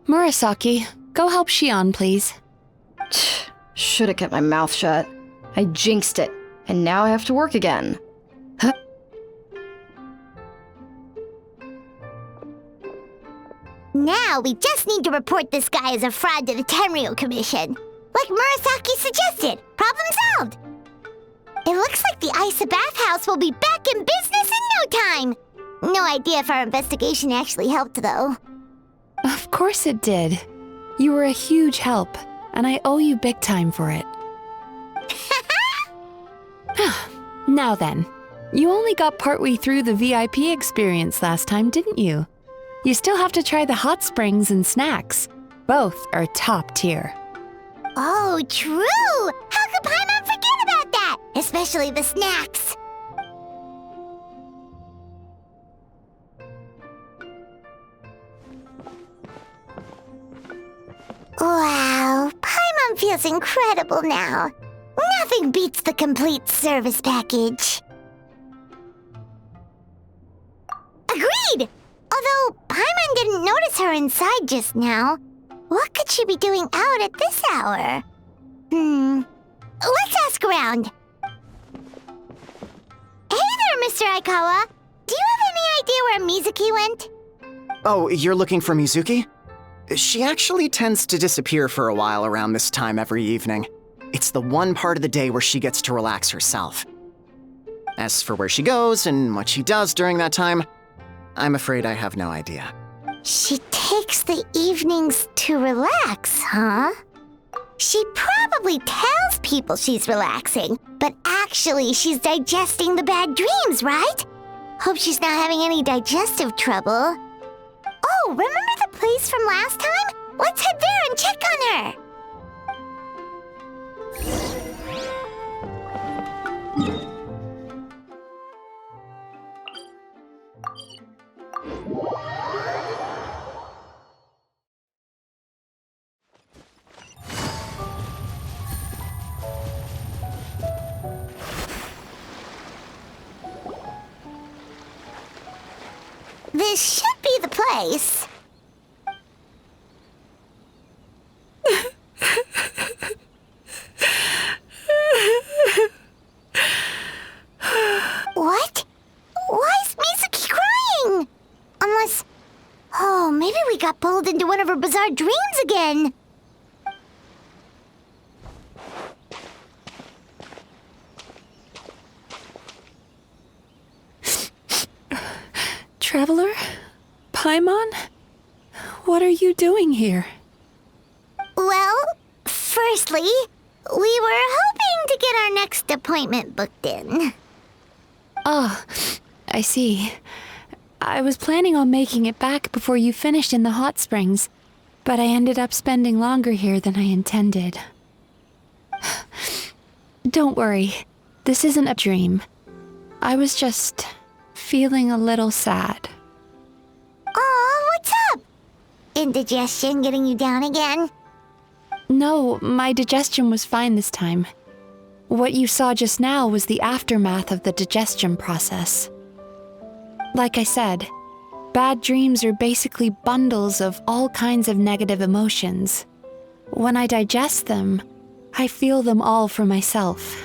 Murasaki, go help Shion, please. Should have kept my mouth shut. I jinxed it, and now I have to work again. Huh. Now we just need to report this guy as a fraud to the Tenryo Commission. Like Murasaki suggested. Problem solved. It looks like the Aisa bathhouse will be back in business in no time. No idea if our investigation actually helped, though. Of course it did. You were a huge help, and I owe you big time for it. Now then, you only got partway through the VIP experience last time, didn't you? You still have to try the hot springs and snacks. Both are top tier. Oh, true! How could Paimon forget about that? Especially the snacks. Wow, Paimon feels incredible now. Nothing beats the complete service package. Agreed! Although Paimon didn't notice her inside just now. What could she be doing out at this hour? Let's ask around. Hey there, Mr. Aikawa. Do you have any idea where Mizuki went? Oh, you're looking for Mizuki? She actually tends to disappear for a while around this time every evening. It's the one part of the day where she gets to relax herself. As for where she goes and what she does during that time, I'm afraid I have no idea. She takes the evenings to relax, huh? She probably tells people she's relaxing, but actually she's digesting the bad dreams, right? Hope she's not having any digestive trouble. Oh, remember the place from last time? Let's head there and check on her. This should be the place. What? Why is Mizuki crying? Unless... Oh, maybe we got pulled into one of her bizarre dreams again. Traveler? Paimon? What are you doing here? Well, firstly, we were hoping to get our next appointment booked in. Oh, I see. I was planning on making it back before you finished in the hot springs, but I ended up spending longer here than I intended. Don't worry, this isn't a dream. I was just feeling a little sad. Aw, what's up? Indigestion getting you down again? No, my digestion was fine this time. What you saw just now was the aftermath of the digestion process. Like I said, bad dreams are basically bundles of all kinds of negative emotions. When I digest them, I feel them all for myself.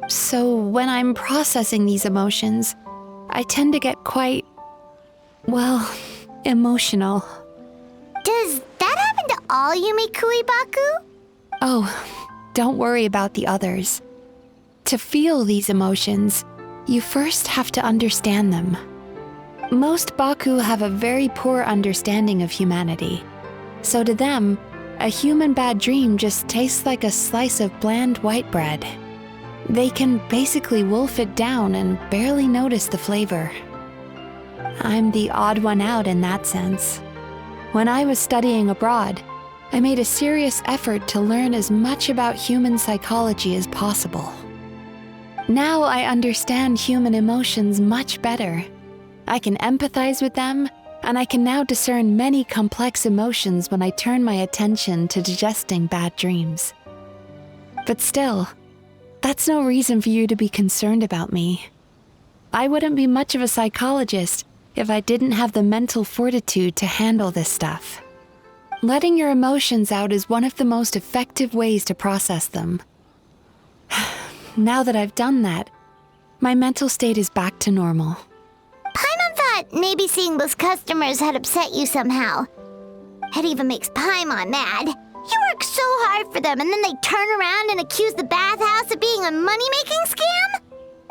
So when I'm processing these emotions, I tend to get quite, well, emotional. Does that happen to all Yumikui Baku? Oh, don't worry about the others. To feel these emotions, you first have to understand them. Most Baku have a very poor understanding of humanity. So to them, a human bad dream just tastes like a slice of bland white bread. They can basically wolf it down and barely notice the flavor. I'm the odd one out in that sense. When I was studying abroad, I made a serious effort to learn as much about human psychology as possible. Now I understand human emotions much better. I can empathize with them, and I can now discern many complex emotions when I turn my attention to digesting bad dreams. But still, that's no reason for you to be concerned about me. I wouldn't be much of a psychologist if I didn't have the mental fortitude to handle this stuff. Letting your emotions out is one of the most effective ways to process them. Now that I've done that, my mental state is back to normal. Paimon thought maybe seeing those customers had upset you somehow. It even makes Paimon mad. You work so hard for them and then they turn around and accuse the bathhouse of being a money-making scam?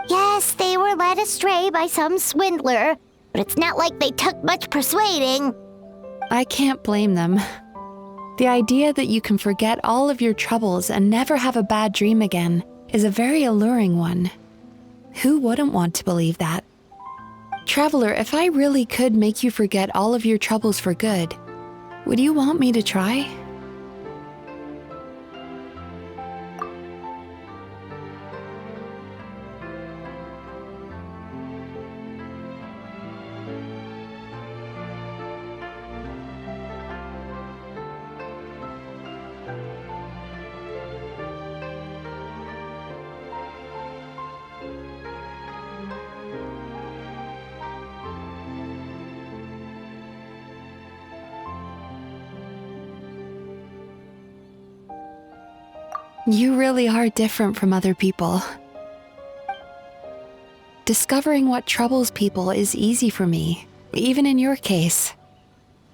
Yes, they were led astray by some swindler, but it's not like they took much persuading. I can't blame them. The idea that you can forget all of your troubles and never have a bad dream again is a very alluring one. Who wouldn't want to believe that? Traveler, if I really could make you forget all of your troubles for good, would you want me to try? You really are different from other people. Discovering what troubles people is easy for me, even in your case.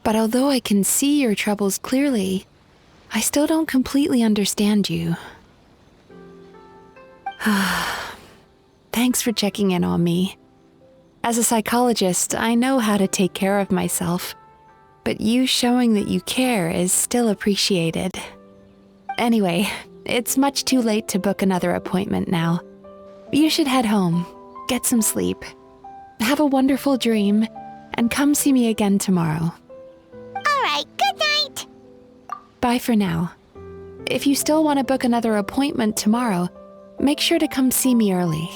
But although I can see your troubles clearly, I still don't completely understand you. Thanks for checking in on me. As a psychologist, I know how to take care of myself, but you showing that you care is still appreciated. Anyway, it's much too late to book another appointment now. You should head home, get some sleep, have a wonderful dream, and come see me again tomorrow. All right, good night. Bye for now. If you still want to book another appointment tomorrow, make sure to come see me early.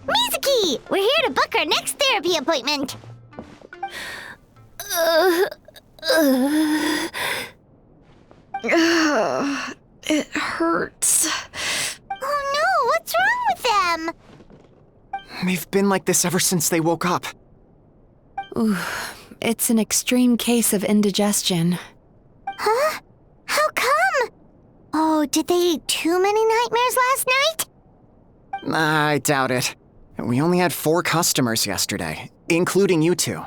Mizuki, we're here to book our next therapy appointment. It hurts. Oh no, what's wrong with them? They've been like this ever since they woke up. Ooh, it's an extreme case of indigestion. Huh? How come? Oh, did they eat too many nightmares last night? I doubt it. We only had 4 customers yesterday, including you 2.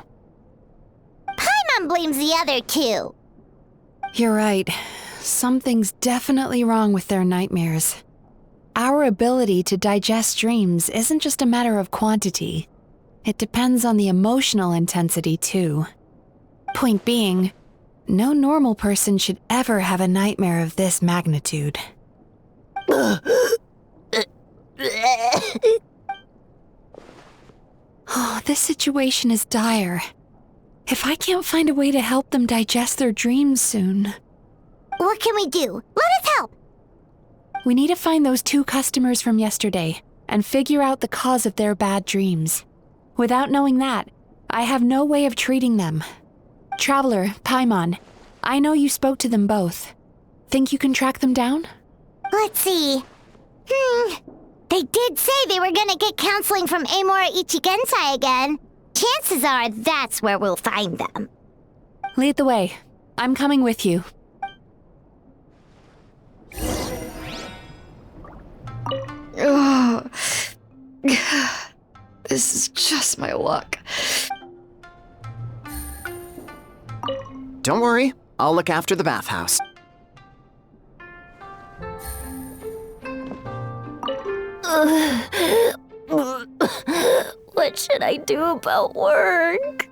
Paimon blames the other 2. You're right. Something's definitely wrong with their nightmares. Our ability to digest dreams isn't just a matter of quantity. It depends on the emotional intensity, too. Point being, no normal person should ever have a nightmare of this magnitude. Oh, this situation is dire. If I can't find a way to help them digest their dreams soon... What can we do? Let us help! We need to find those 2 customers from yesterday and figure out the cause of their bad dreams. Without knowing that, I have no way of treating them. Traveler, Paimon, I know you spoke to them both. Think you can track them down? Let's see. They did say they were gonna get counseling from Amora Ichigensai again. Chances are that's where we'll find them. Lead the way. I'm coming with you. Ugh. This is just my luck. Don't worry, I'll look after the bathhouse. What should I do about work?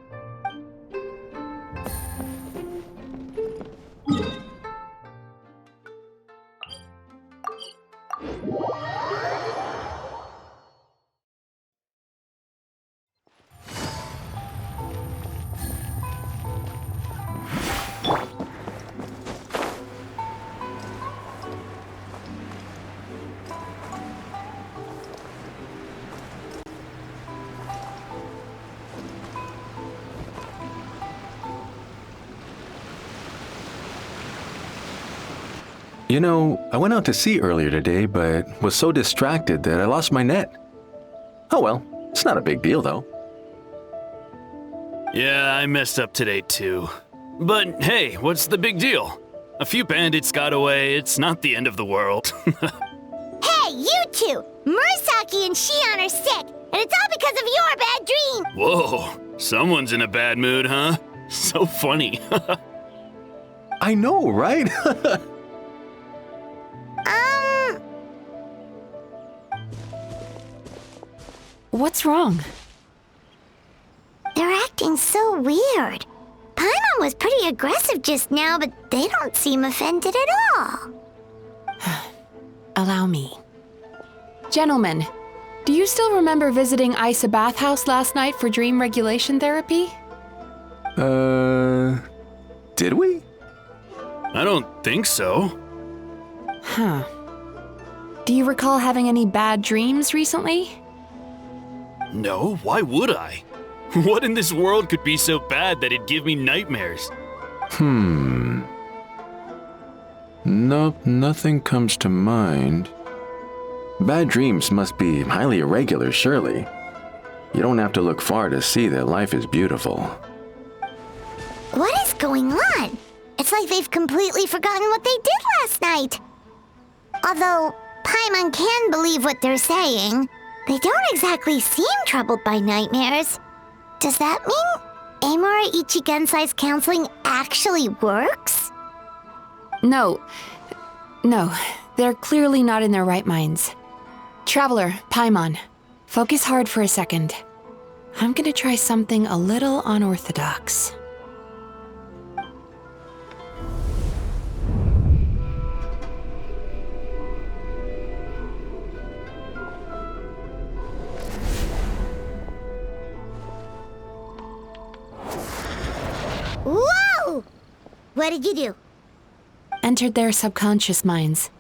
You know, I went out to sea earlier today, but was so distracted that I lost my net. Oh well, it's not a big deal though. Yeah, I messed up today too. But hey, what's the big deal? A few bandits got away, it's not the end of the world. Hey, you two! Murasaki and Shion are sick, and it's all because of your bad dream! Whoa, someone's in a bad mood, huh? So funny. I know, right? What's wrong? They're acting so weird. Paimon was pretty aggressive just now, but they don't seem offended at all. Allow me. Gentlemen, do you still remember visiting Aisa bathhouse last night for dream regulation therapy? Did we? I don't think so. Huh. Do you recall having any bad dreams recently? No, why would I? What in this world could be so bad that it'd give me nightmares? Nope, nothing comes to mind. Bad dreams must be highly irregular, surely. You don't have to look far to see that life is beautiful. What is going on? It's like they've completely forgotten what they did last night. Although Paimon can believe what they're saying, they don't exactly seem troubled by nightmares. Does that mean Amora Ichigensai's counseling actually works? No, they're clearly not in their right minds. Traveler, Paimon, focus hard for a second. I'm gonna try something a little unorthodox. Whoa! What did you do? Entered their subconscious minds.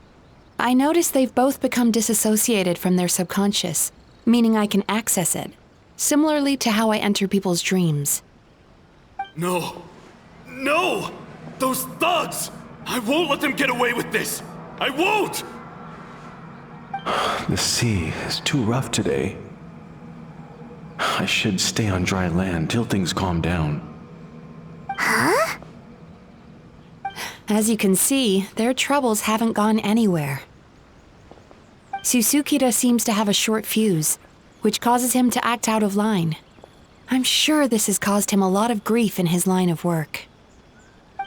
I noticed they've both become disassociated from their subconscious, meaning I can access it, similarly to how I enter people's dreams. No! No! Those thugs! I won't let them get away with this! I won't! The sea is too rough today. I should stay on dry land till things calm down. Huh? As you can see, their troubles haven't gone anywhere. Susukida seems to have a short fuse, which causes him to act out of line. I'm sure this has caused him a lot of grief in his line of work.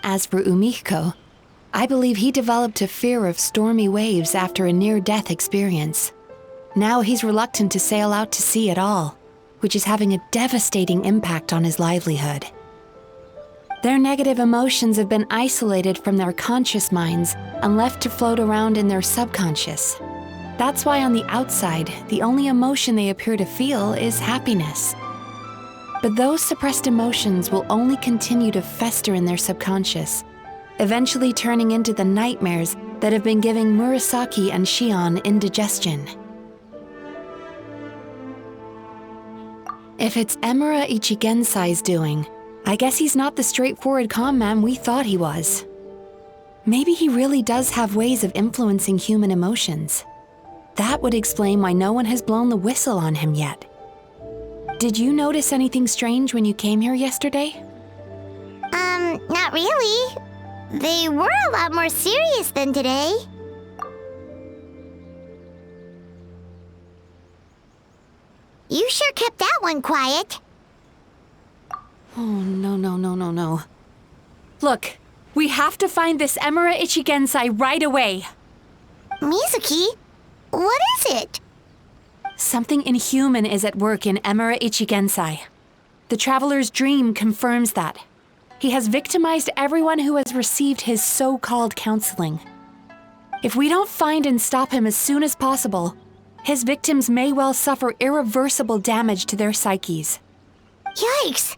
As for Umiko, I believe he developed a fear of stormy waves after a near-death experience. Now he's reluctant to sail out to sea at all, which is having a devastating impact on his livelihood. Their negative emotions have been isolated from their conscious minds and left to float around in their subconscious. That's why on the outside, the only emotion they appear to feel is happiness. But those suppressed emotions will only continue to fester in their subconscious, eventually turning into the nightmares that have been giving Murasaki and Shion indigestion. If it's Emura Ichigensai's doing, I guess he's not the straightforward calm man we thought he was. Maybe he really does have ways of influencing human emotions. That would explain why no one has blown the whistle on him yet. Did you notice anything strange when you came here yesterday? Not really. They were a lot more serious than today. You sure kept that one quiet. Oh, no. Look, we have to find this Emura Ichigensai right away. Mizuki, what is it? Something inhuman is at work in Emura Ichigensai. The Traveler's dream confirms that. He has victimized everyone who has received his so-called counseling. If we don't find and stop him as soon as possible, his victims may well suffer irreversible damage to their psyches. Yikes!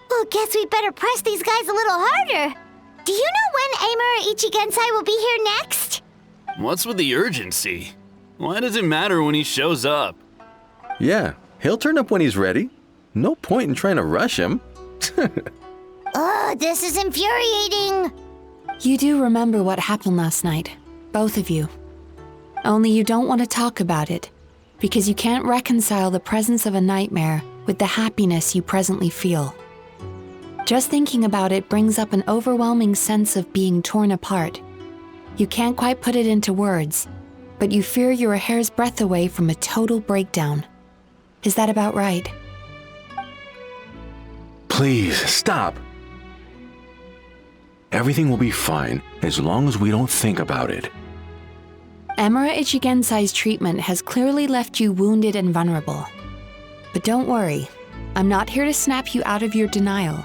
Well, guess we better press these guys a little harder. Do you know when Emura Ichigensai will be here next? What's with the urgency? Why does it matter when he shows up? Yeah, he'll turn up when he's ready. No point in trying to rush him. Ugh, this is infuriating. You do remember what happened last night, both of you. Only you don't want to talk about it, because you can't reconcile the presence of a nightmare with the happiness you presently feel. Just thinking about it brings up an overwhelming sense of being torn apart. You can't quite put it into words, but you fear you're a hair's breadth away from a total breakdown. Is that about right? Please, stop. Everything will be fine as long as we don't think about it. Emura Ichigensai's treatment has clearly left you wounded and vulnerable. But don't worry, I'm not here to snap you out of your denial.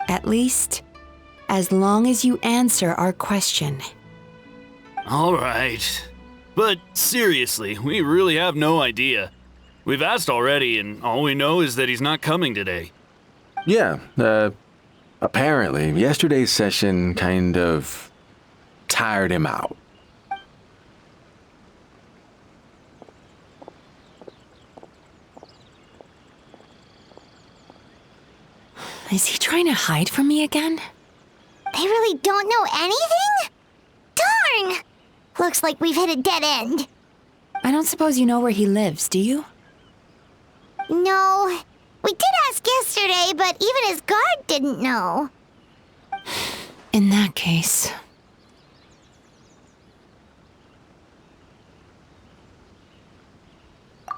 At least, as long as you answer our question. All right. But seriously, we really have no idea. We've asked already, and all we know is that he's not coming today. Yeah, apparently, yesterday's session kind of tired him out. Is he trying to hide from me again? They really don't know anything? Darn! Looks like we've hit a dead end. I don't suppose you know where he lives, do you? No. We did ask yesterday, but even his guard didn't know. In that case...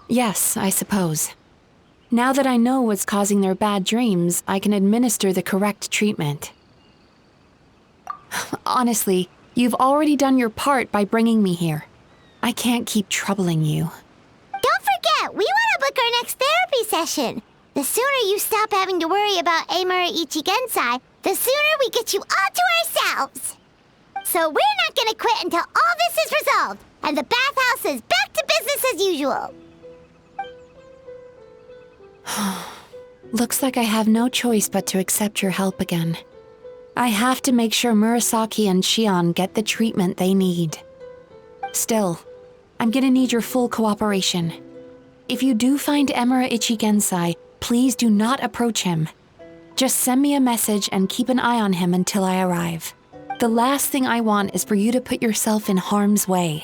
Yes, I suppose. Now that I know what's causing their bad dreams, I can administer the correct treatment. Honestly, you've already done your part by bringing me here. I can't keep troubling you. Don't forget, we want to book our next therapy session. The sooner you stop having to worry about Emura Ichigensai, the sooner we get you all to ourselves. So we're not gonna quit until all this is resolved, and the bathhouse is back to business as usual. Looks like I have no choice but to accept your help again. I have to make sure Murasaki and Shion get the treatment they need. Still, I'm gonna need your full cooperation. If you do find Emura Ichigensai, please do not approach him. Just send me a message and keep an eye on him until I arrive. The last thing I want is for you to put yourself in harm's way.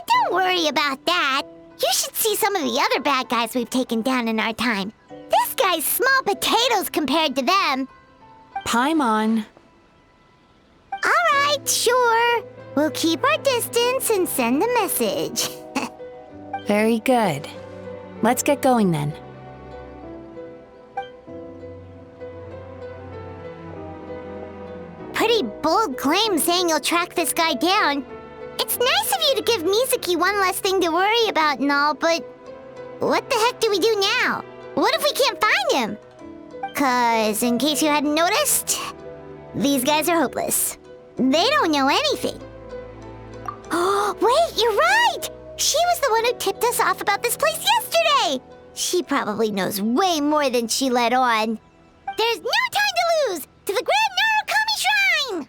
Don't worry about that. You should see some of the other bad guys we've taken down in our time. This guy's small potatoes compared to them. Paimon. All right, sure. We'll keep our distance and send a message. Very good. Let's get going then. Pretty pretty bold claim saying you'll track this guy down. It's nice of you to give Mizuki one less thing to worry about and all, but what the heck do we do now? What if we can't find him? 'Cause, in case you hadn't noticed, these guys are hopeless. They don't know anything. Oh, wait, you're right! She was the one who tipped us off about this place yesterday! She probably knows way more than she let on. There's no time to lose! To the Grand Narukami Shrine!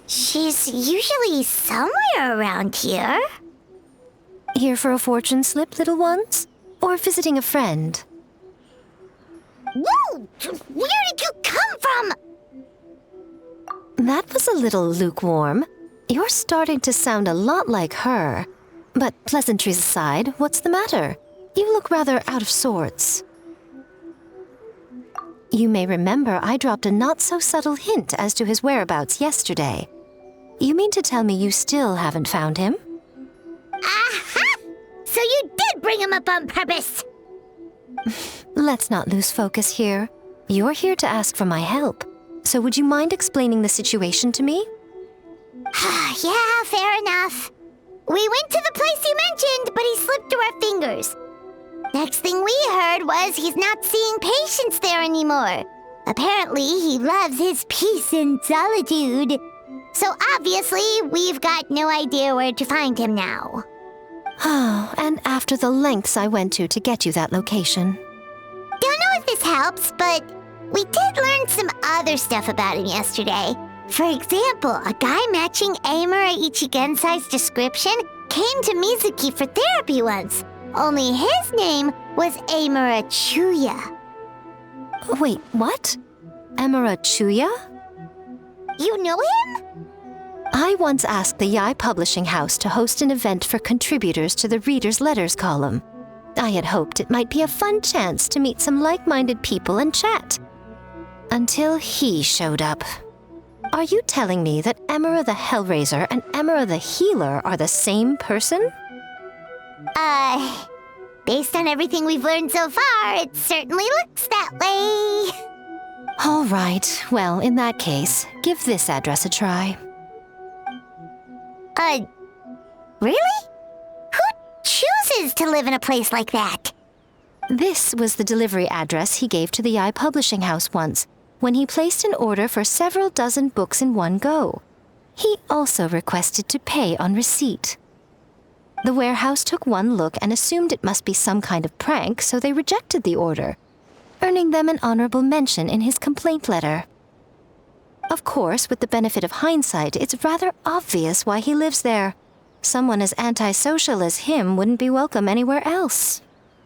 She's usually somewhere around here. Here for a fortune slip, little ones? Or visiting a friend? Whoa! Where did you come from? That was a little lukewarm. You're starting to sound a lot like her. But pleasantries aside, what's the matter? You look rather out of sorts. You may remember I dropped a not-so-subtle hint as to his whereabouts yesterday. You mean to tell me you still haven't found him? Aha! So you did bring him up on purpose! Let's not lose focus here. You're here to ask for my help. So would you mind explaining the situation to me? Yeah, fair enough. We went to the place you mentioned, but he slipped through our fingers. Next thing we heard was he's not seeing patients there anymore. Apparently, he loves his peace and solitude. So obviously, we've got no idea where to find him now. Oh, and after the lengths I went to get you that location. Don't know if this helps, but we did learn some other stuff about him yesterday. For example, a guy matching Amura Ichigensai's description came to Mizuki for therapy once. Only his name was Amura Chuya. Wait, what? Amura Chuya? You know him? I once asked the Yae Publishing House to host an event for contributors to the Reader's Letters column. I had hoped it might be a fun chance to meet some like-minded people and chat. Until he showed up. Are you telling me that Amura the Hellraiser and Amura the Healer are the same person? Based on everything we've learned so far, it certainly looks that way. All right, well, in that case, give this address a try. Really? Who chooses to live in a place like that? This was the delivery address he gave to the Yae Publishing House once, when he placed an order for several dozen books in one go. He also requested to pay on receipt. The warehouse took one look and assumed it must be some kind of prank, so they rejected the order, earning them an honorable mention in his complaint letter. Of course, with the benefit of hindsight, it's rather obvious why he lives there. Someone as antisocial as him wouldn't be welcome anywhere else.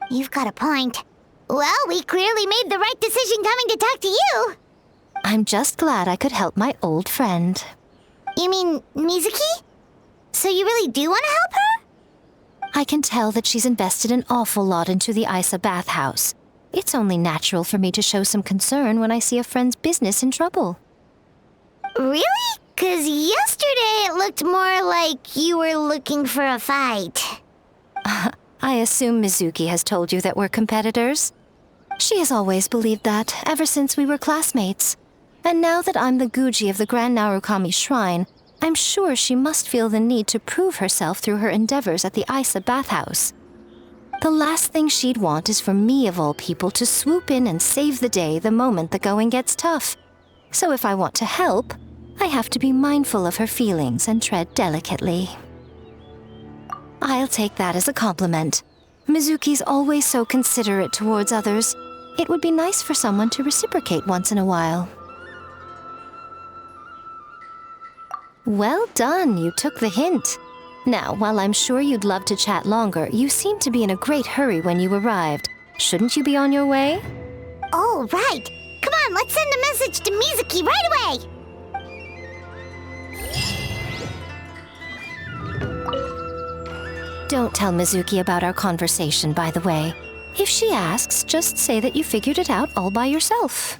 You've got a point. Well, we clearly made the right decision coming to talk to you. I'm just glad I could help my old friend. You mean Mizuki? So you really do want to help her? I can tell that she's invested an awful lot into the Aisa bathhouse. It's only natural for me to show some concern when I see a friend's business in trouble. Really? 'Cause yesterday it looked more like you were looking for a fight. I assume Mizuki has told you that we're competitors? She has always believed that, ever since we were classmates. And now that I'm the Guji of the Grand Narukami Shrine, I'm sure she must feel the need to prove herself through her endeavors at the Aisa bathhouse. The last thing she'd want is for me, of all people, to swoop in and save the day the moment the going gets tough. So if I want to help, I have to be mindful of her feelings and tread delicately. I'll take that as a compliment. Mizuki's always so considerate towards others. It would be nice for someone to reciprocate once in a while. Well done, you took the hint. Now, while I'm sure you'd love to chat longer, you seemed to be in a great hurry when you arrived. Shouldn't you be on your way? Oh, right. Come on, let's send a message to Mizuki right away. Don't tell Mizuki about our conversation, by the way. If she asks, just say that you figured it out all by yourself.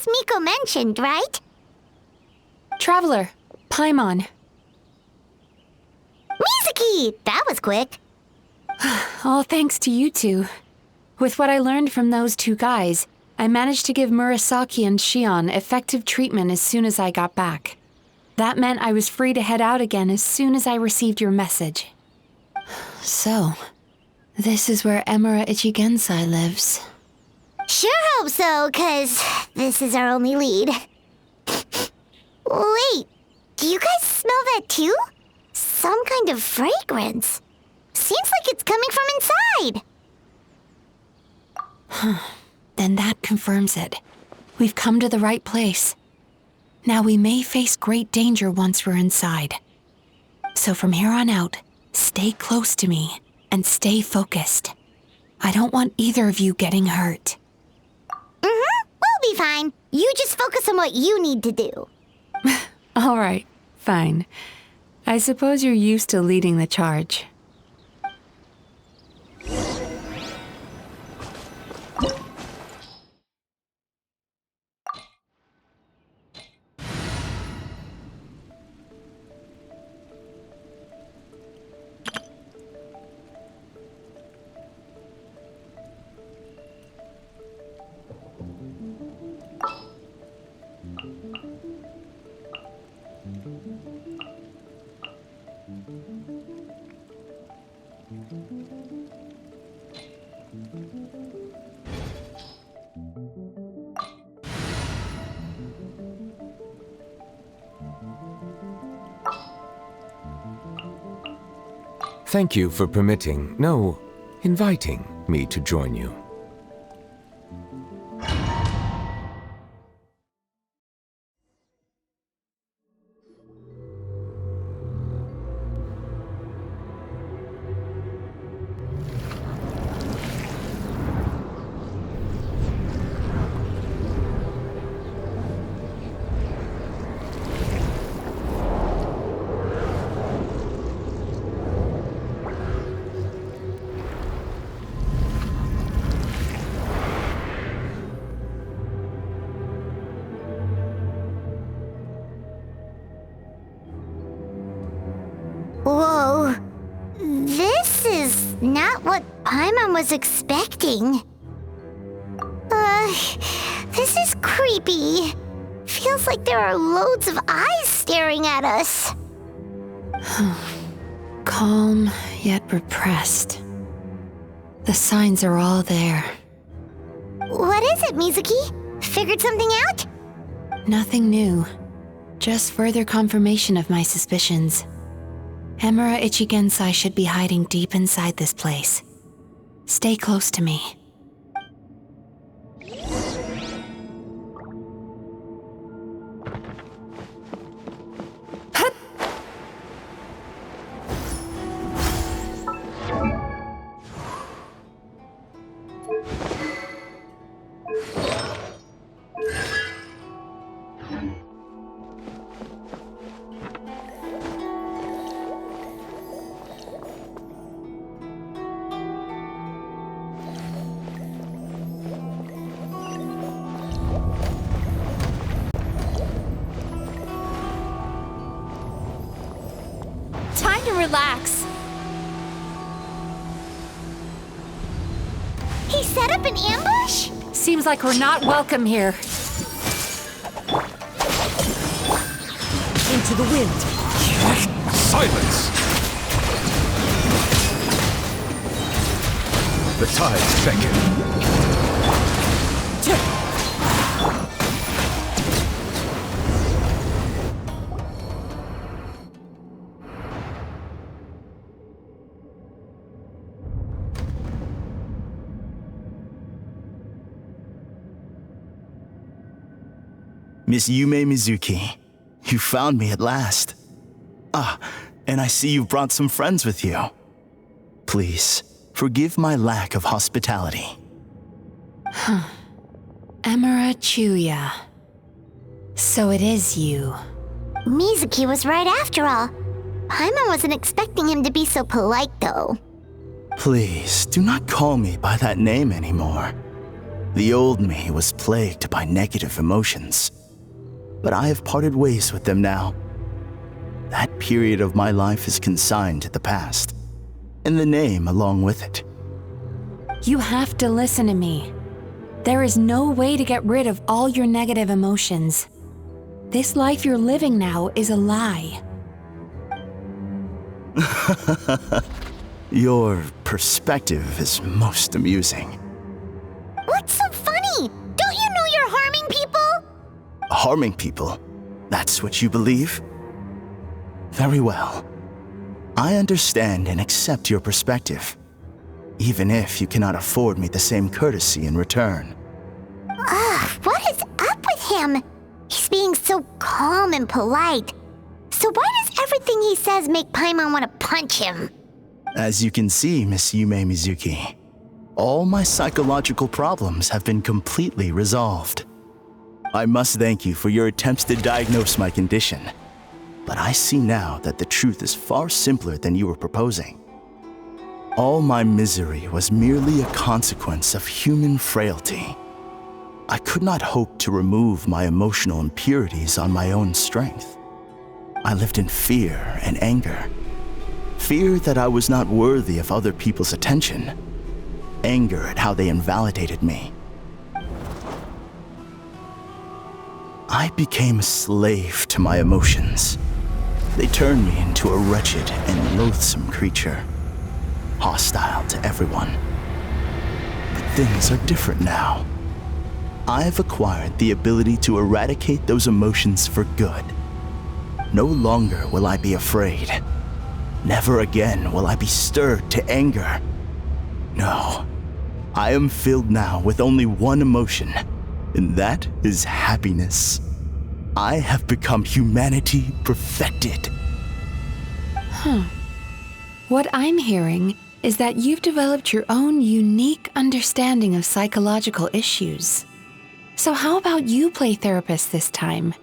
Miko mentioned, right? Traveler, Paimon. Mizuki! That was quick. All thanks to you two. With what I learned from those two guys, I managed to give Murasaki and Shion effective treatment as soon as I got back. That meant I was free to head out again as soon as I received your message. So, this is where Emura Ichigensai lives. Sure hope so, 'cause this is our only lead. Wait, do you guys smell that too? Some kind of fragrance. Seems like it's coming from inside. Then that confirms it. We've come to the right place. Now we may face great danger once we're inside. So from here on out, stay close to me and stay focused. I don't want either of you getting hurt. We'll be fine. You just focus on what you need to do. All right, fine. I suppose you're used to leading the charge. Thank you for permitting, no, inviting me to join you. Whoa. This is not what Paimon was expecting. This is creepy. Feels like there are loads of eyes staring at us. Calm, yet repressed. The signs are all there. What is it, Mizuki? Figured something out? Nothing new. Just further confirmation of my suspicions. Emura Ichigensai should be hiding deep inside this place. Stay close to me. Time to relax. He set up an ambush? Seems like we're not welcome here. Into the wind. Silence! The tides beckon. Miss Yume Mizuki, you found me at last. Ah, and I see you've brought some friends with you. Please, forgive my lack of hospitality. Emira Chuya. So it is you. Mizuki was right after all. Paimon wasn't expecting him to be so polite, though. Please, do not call me by that name anymore. The old me was plagued by negative emotions, but I have parted ways with them now. That period of my life is consigned to the past, and the name along with it. You have to listen to me. There is no way to get rid of all your negative emotions. This life you're living now is a lie. Your perspective is most amusing. What's so funny? Don't you know you're harming people? Harming people? That's what you believe? Very well. I understand and accept your perspective, even if you cannot afford me the same courtesy in return. What is up with him? He's being so calm and polite. So why does everything he says make Paimon want to punch him? As you can see, Miss Yume Mizuki, all my psychological problems have been completely resolved. I must thank you for your attempts to diagnose my condition, but I see now that the truth is far simpler than you were proposing. All my misery was merely a consequence of human frailty. I could not hope to remove my emotional impurities on my own strength. I lived in fear and anger. Fear that I was not worthy of other people's attention. Anger at how they invalidated me. I became a slave to my emotions. They turned me into a wretched and loathsome creature, hostile to everyone. But things are different now. I've acquired the ability to eradicate those emotions for good. No longer will I be afraid. Never again will I be stirred to anger. No, I am filled now with only one emotion, and that is happiness. I have become humanity perfected. What I'm hearing is that you've developed your own unique understanding of psychological issues. So how about you play therapist this time?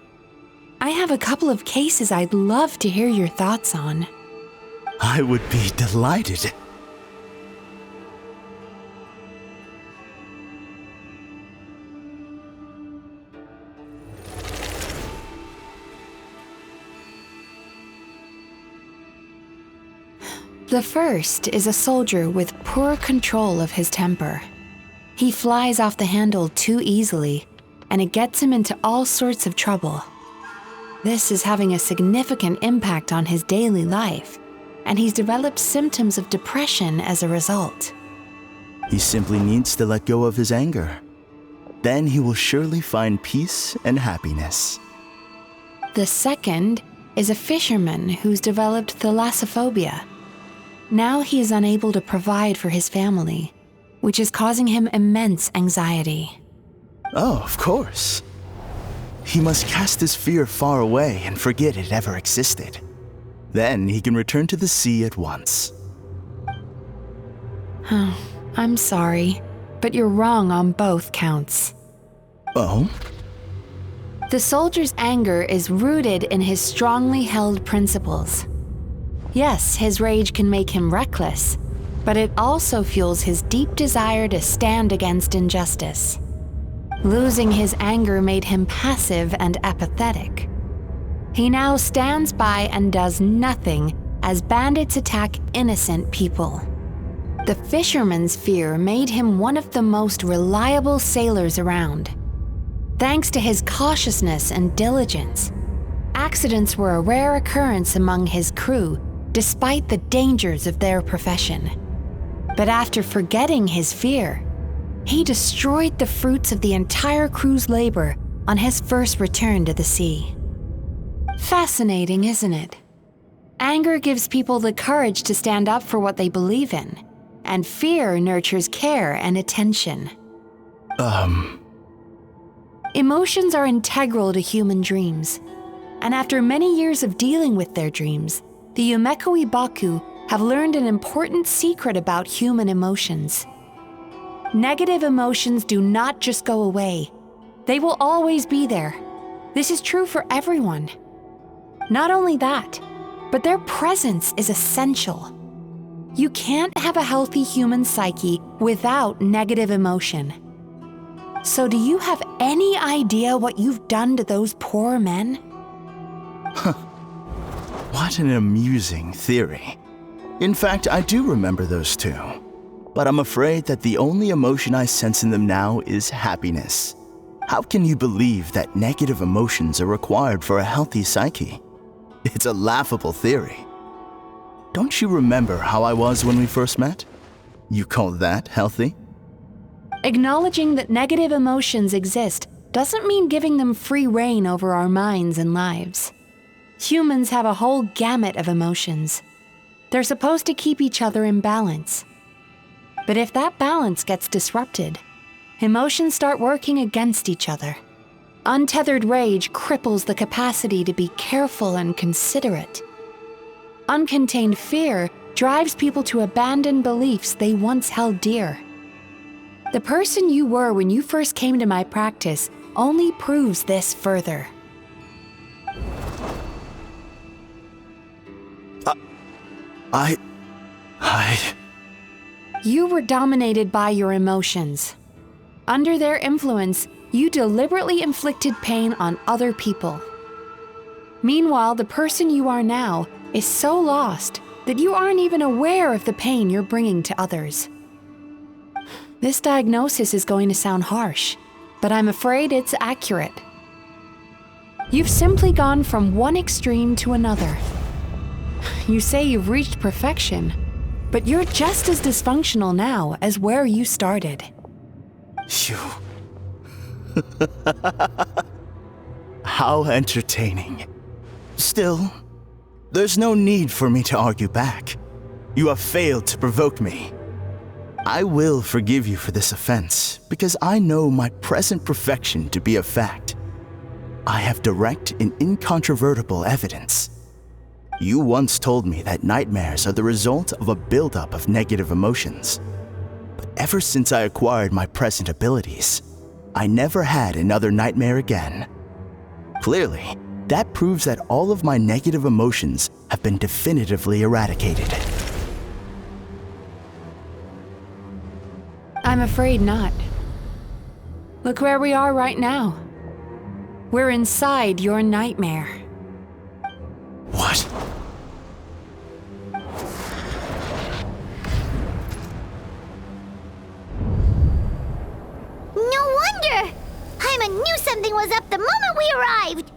I have a couple of cases I'd love to hear your thoughts on. I would be delighted. The first is a soldier with poor control of his temper. He flies off the handle too easily, and it gets him into all sorts of trouble. This is having a significant impact on his daily life, and he's developed symptoms of depression as a result. He simply needs to let go of his anger. Then he will surely find peace and happiness. The second is a fisherman who's developed thalassophobia. Now he is unable to provide for his family, which is causing him immense anxiety. Oh, of course. He must cast his fear far away and forget it ever existed. Then he can return to the sea at once. I'm sorry, but you're wrong on both counts. Oh? The soldier's anger is rooted in his strongly held principles. Yes, his rage can make him reckless, but it also fuels his deep desire to stand against injustice. Losing his anger made him passive and apathetic. He now stands by and does nothing as bandits attack innocent people. The fisherman's fear made him one of the most reliable sailors around. Thanks to his cautiousness and diligence, accidents were a rare occurrence among his crew, despite the dangers of their profession. But after forgetting his fear, he destroyed the fruits of the entire crew's labor on his first return to the sea. Fascinating, isn't it? Anger gives people the courage to stand up for what they believe in, and fear nurtures care and attention. Emotions are integral to human dreams, and after many years of dealing with their dreams, the Yumeko Ibaku have learned an important secret about human emotions. Negative emotions do not just go away. They will always be there. This is true for everyone. Not only that, but their presence is essential. You can't have a healthy human psyche without negative emotion. So do you have any idea what you've done to those poor men? What an amusing theory. In fact, I do remember those two. But I'm afraid that the only emotion I sense in them now is happiness. How can you believe that negative emotions are required for a healthy psyche? It's a laughable theory. Don't you remember how I was when we first met? You call that healthy? Acknowledging that negative emotions exist doesn't mean giving them free rein over our minds and lives. Humans have a whole gamut of emotions. They're supposed to keep each other in balance. But if that balance gets disrupted, emotions start working against each other. Untethered rage cripples the capacity to be careful and considerate. Uncontained fear drives people to abandon beliefs they once held dear. The person you were when you first came to my practice only proves this further. You were dominated by your emotions. Under their influence, you deliberately inflicted pain on other people. Meanwhile, the person you are now is so lost that you aren't even aware of the pain you're bringing to others. This diagnosis is going to sound harsh, but I'm afraid it's accurate. You've simply gone from one extreme to another. You say you've reached perfection, but you're just as dysfunctional now as where you started. Phew. How entertaining. Still, there's no need for me to argue back. You have failed to provoke me. I will forgive you for this offense because I know my present perfection to be a fact. I have direct and incontrovertible evidence. You once told me that nightmares are the result of a buildup of negative emotions. But ever since I acquired my present abilities, I never had another nightmare again. Clearly, that proves that all of my negative emotions have been definitively eradicated. I'm afraid not. Look where we are right now. We're inside your nightmare. What? No wonder! Paimon knew something was up the moment we arrived!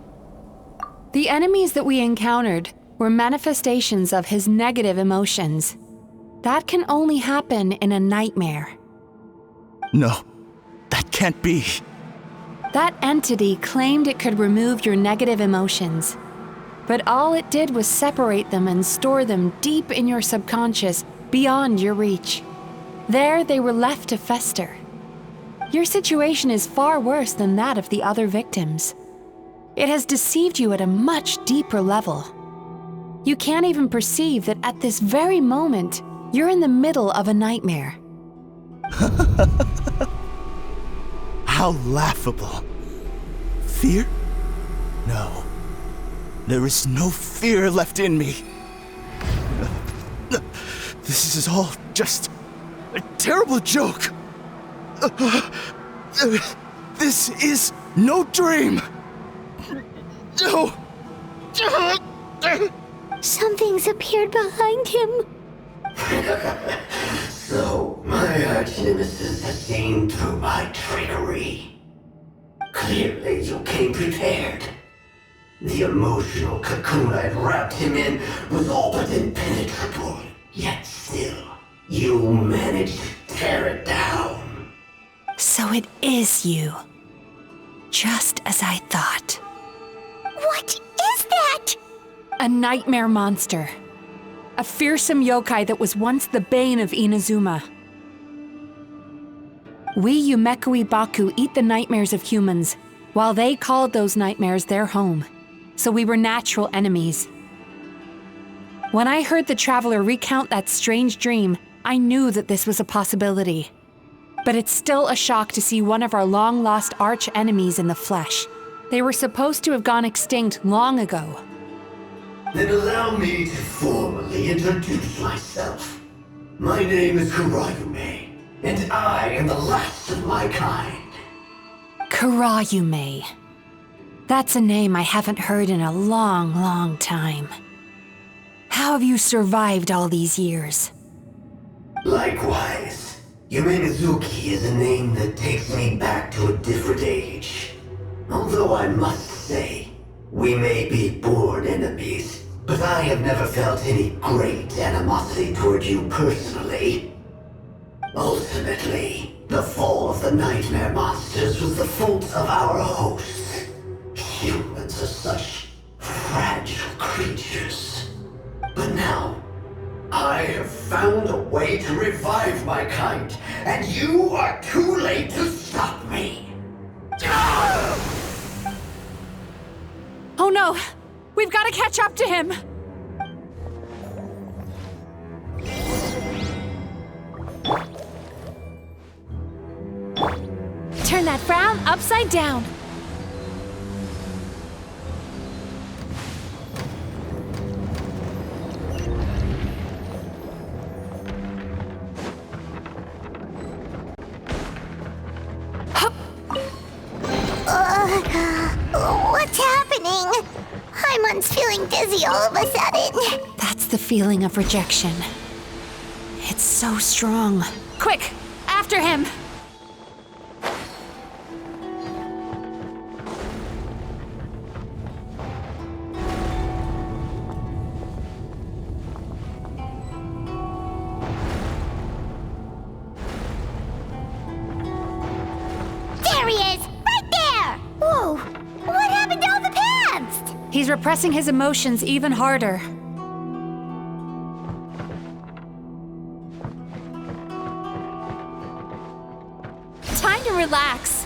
The enemies that we encountered were manifestations of his negative emotions. That can only happen in a nightmare. No, that can't be. That entity claimed it could remove your negative emotions. But all it did was separate them and store them deep in your subconscious, beyond your reach. There they were left to fester. Your situation is far worse than that of the other victims. It has deceived you at a much deeper level. You can't even perceive that at this very moment, you're in the middle of a nightmare. How laughable. Fear? No. There is no fear left in me. This is all just a terrible joke. This is no dream. No. Something's appeared behind him. So, my arch-nemesis has seen through my trickery. Clearly, you came prepared. The emotional cocoon I'd wrapped him in was all but impenetrable. Yet still, you managed to tear it down. So it is you. Just as I thought. What is that? A nightmare monster. A fearsome yokai that was once the bane of Inazuma. We Yumekui Baku eat the nightmares of humans, while they called those nightmares their home. So we were natural enemies. When I heard the Traveler recount that strange dream, I knew that this was a possibility. But it's still a shock to see one of our long-lost arch-enemies in the flesh. They were supposed to have gone extinct long ago. Then allow me to formally introduce myself. My name is Kurayume, and I am the last of my kind. Kurayume. That's a name I haven't heard in a long, long time. How have you survived all these years? Likewise. Yume Mizuki is a name that takes me back to a different age. Although I must say, we may be born enemies, but I have never felt any great animosity toward you personally. Ultimately, the fall of the nightmare monsters was the fault of our hosts. Humans are such fragile creatures. But now, I have found a way to revive my kind, and you are too late to stop me. Oh no! We've got to catch up to him! Turn that frown upside down. What's happening? Haimon's feeling dizzy all of a sudden. That's the feeling of rejection. It's so strong. Quick! After him! There he is! Right there! Whoa! What happened to all the paths? He's repressing his emotions even harder. Time to relax.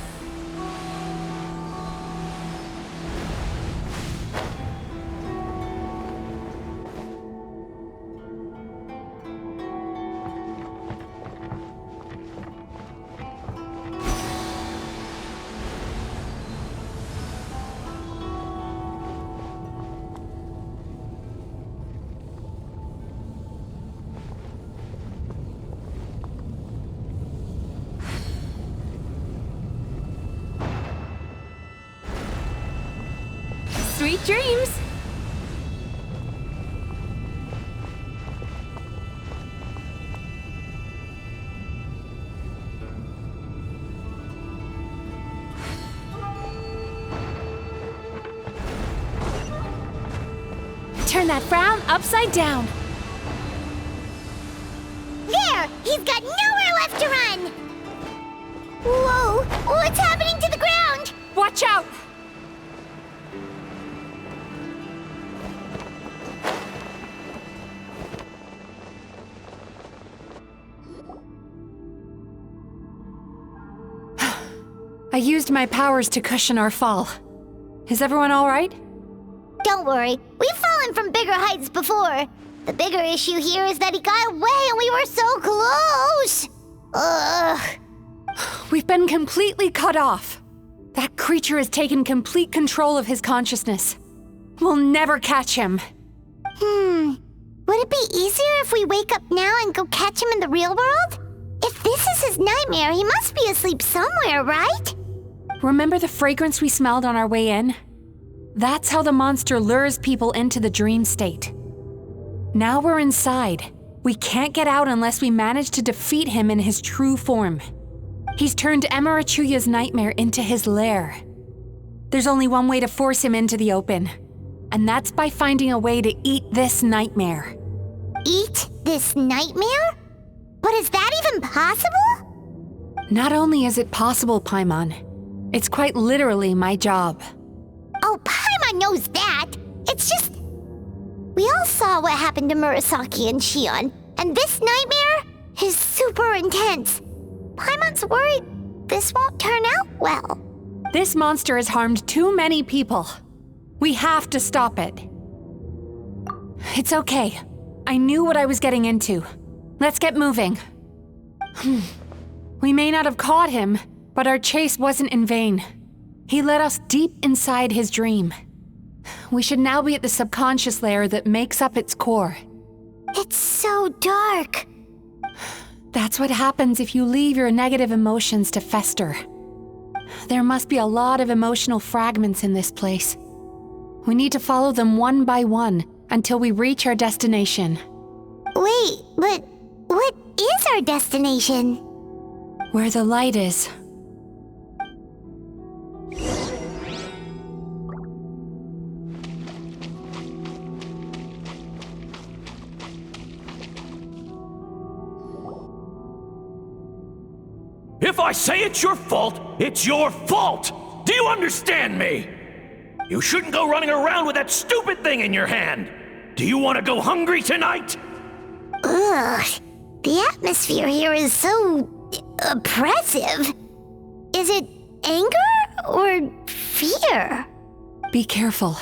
Sweet dreams! Turn that frown upside down. There! He's got nowhere left to run! Whoa! What's happening to the ground? Watch out! I used my powers to cushion our fall. Is everyone all right? Don't worry, we've fallen from bigger heights before. The bigger issue here is that he got away and we were so close! Ugh. We've been completely cut off. That creature has taken complete control of his consciousness. We'll never catch him. Would it be easier if we wake up now and go catch him in the real world? If this is his nightmare, he must be asleep somewhere, right? Remember the fragrance we smelled on our way in? That's how the monster lures people into the dream state. Now we're inside. We can't get out unless we manage to defeat him in his true form. He's turned Emirachuya's nightmare into his lair. There's only one way to force him into the open, and that's by finding a way to eat this nightmare. Eat this nightmare? But is that even possible? Not only is it possible, Paimon, it's quite literally my job. Oh, Paimon knows that. It's just... We all saw what happened to Murasaki and Shion, and this nightmare is super intense. Paimon's worried this won't turn out well. This monster has harmed too many people. We have to stop it. It's okay. I knew what I was getting into. Let's get moving. We may not have caught him, but our chase wasn't in vain. He led us deep inside his dream. We should now be at the subconscious layer that makes up its core. It's so dark. That's what happens if you leave your negative emotions to fester. There must be a lot of emotional fragments in this place. We need to follow them one by one until we reach our destination. Wait, but what is our destination? Where the light is. If I say it's your fault, it's your fault! Do you understand me? You shouldn't go running around with that stupid thing in your hand! Do you want to go hungry tonight? Ugh, the atmosphere here is so oppressive. Is it anger or fear? Be careful.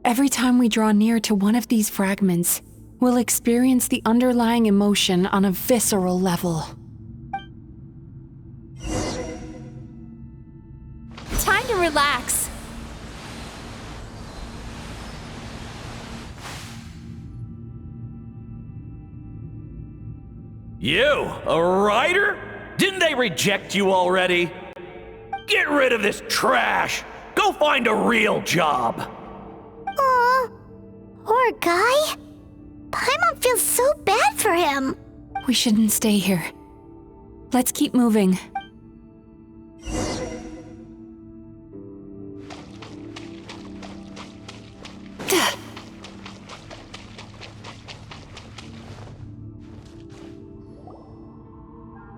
Every time we draw near to one of these fragments, we'll experience the underlying emotion on a visceral level. Time to relax. You, a writer? Didn't they reject you already? Get rid of this trash! Go find a real job! Aw, poor guy. Paimon feels so bad for him. We shouldn't stay here. Let's keep moving.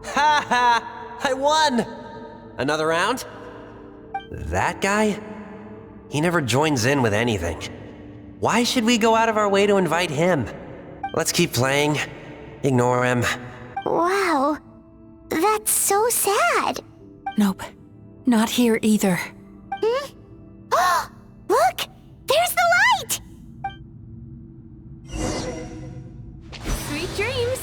Ha ha! I won! Another round? That guy? He never joins in with anything. Why should we go out of our way to invite him? Let's keep playing. Ignore him. Wow, that's so sad. Nope, not here either. Oh, look! There's the light! Sweet dreams.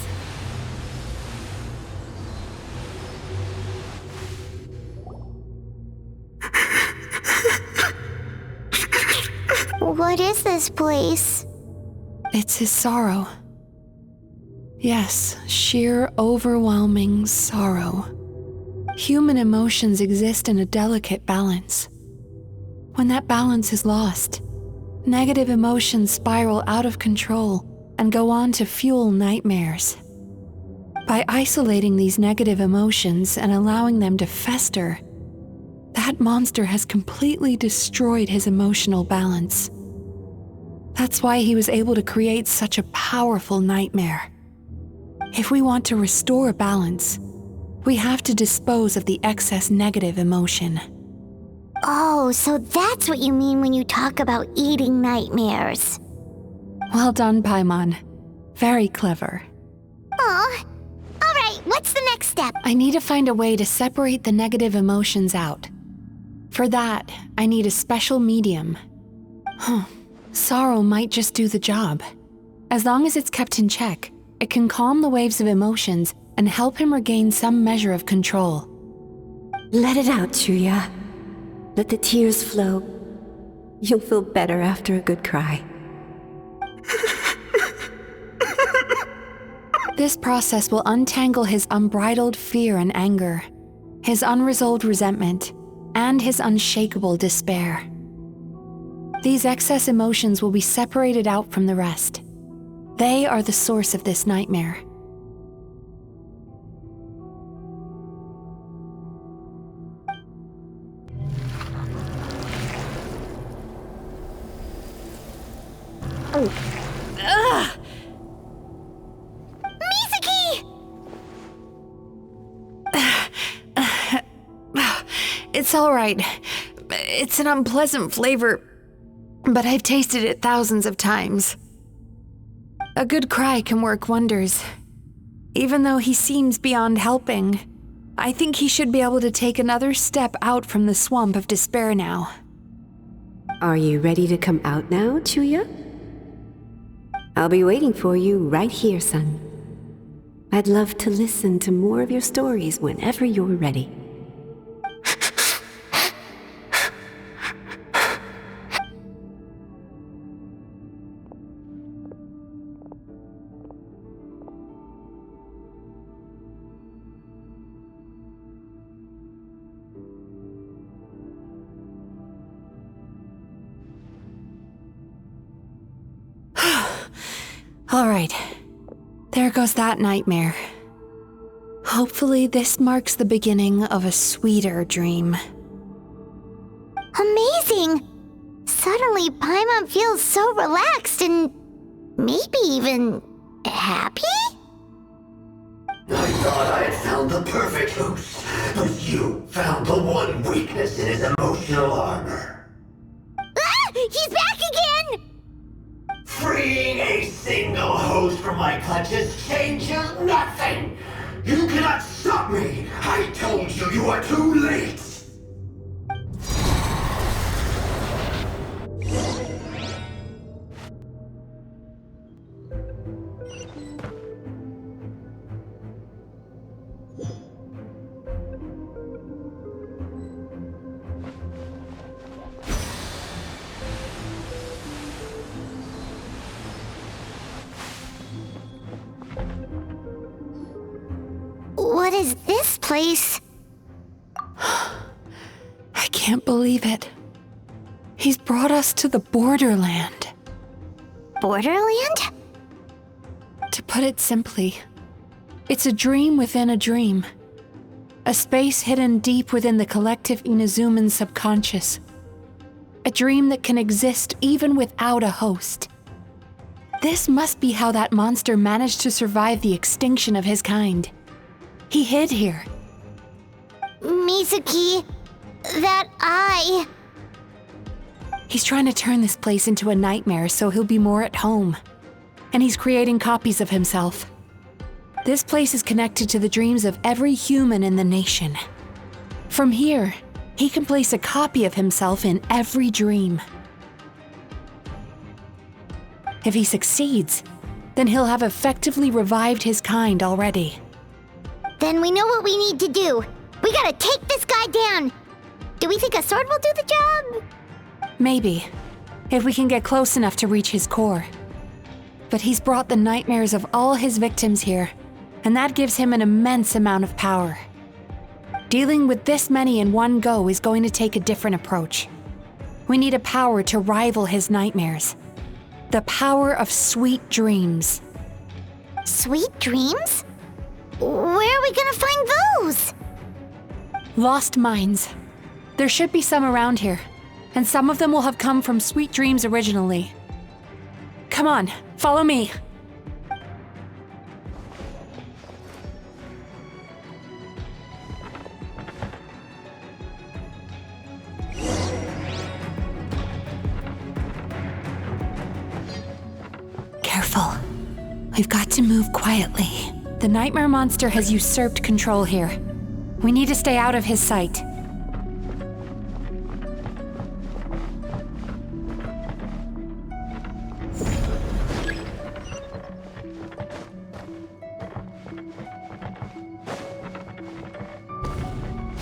What is this place? It's his sorrow. Yes, sheer overwhelming sorrow. Human emotions exist in a delicate balance. When that balance is lost, negative emotions spiral out of control and go on to fuel nightmares. By isolating these negative emotions and allowing them to fester, that monster has completely destroyed his emotional balance. That's why he was able to create such a powerful nightmare. If we want to restore balance, we have to dispose of the excess negative emotion. Oh, so that's what you mean when you talk about eating nightmares. Well done, Paimon. Very clever. Aw. All right, what's the next step? I need to find a way to separate the negative emotions out. For that, I need a special medium. Sorrow might just do the job. As long as it's kept in check, it can calm the waves of emotions and help him regain some measure of control. Let it out, Chuya. Let the tears flow. You'll feel better after a good cry. This process will untangle his unbridled fear and anger, his unresolved resentment, and his unshakable despair. These excess emotions will be separated out from the rest. They are the source of this nightmare. Ugh! Mizuki! It's all right. It's an unpleasant flavor, but I've tasted it thousands of times. A good cry can work wonders. Even though he seems beyond helping, I think he should be able to take another step out from the swamp of despair now. Are you ready to come out now, Chuya? I'll be waiting for you right here, son. I'd love to listen to more of your stories whenever you're ready. All right, there goes that nightmare. Hopefully this marks the beginning of a sweeter dream. Amazing! Suddenly, Paimon feels so relaxed and maybe even happy? I thought I had found the perfect host, but you found the one weakness in his emotional armor. Ah! He's back again! Freeing a single host from my clutches changes nothing! You cannot stop me! I told you you are too late! What is this place? I can't believe it. He's brought us to the borderland. Borderland? To put it simply, it's a dream within a dream. A space hidden deep within the collective Inazuman subconscious. A dream that can exist even without a host. This must be how that monster managed to survive the extinction of his kind. He hid here. Mizuki, that eye. He's trying to turn this place into a nightmare so he'll be more at home. And he's creating copies of himself. This place is connected to the dreams of every human in the nation. From here, he can place a copy of himself in every dream. If he succeeds, then he'll have effectively revived his kind already. Then we know what we need to do. We gotta take this guy down. Do we think a sword will do the job? Maybe, if we can get close enough to reach his core. But he's brought the nightmares of all his victims here, and that gives him an immense amount of power. Dealing with this many in one go is going to take a different approach. We need a power to rival his nightmares. The power of sweet dreams. Sweet dreams? Where are we gonna find those? Lost minds. There should be some around here, and some of them will have come from sweet dreams originally. Come on, follow me. Careful. We've got to move quietly. The nightmare monster has usurped control here. We need to stay out of his sight.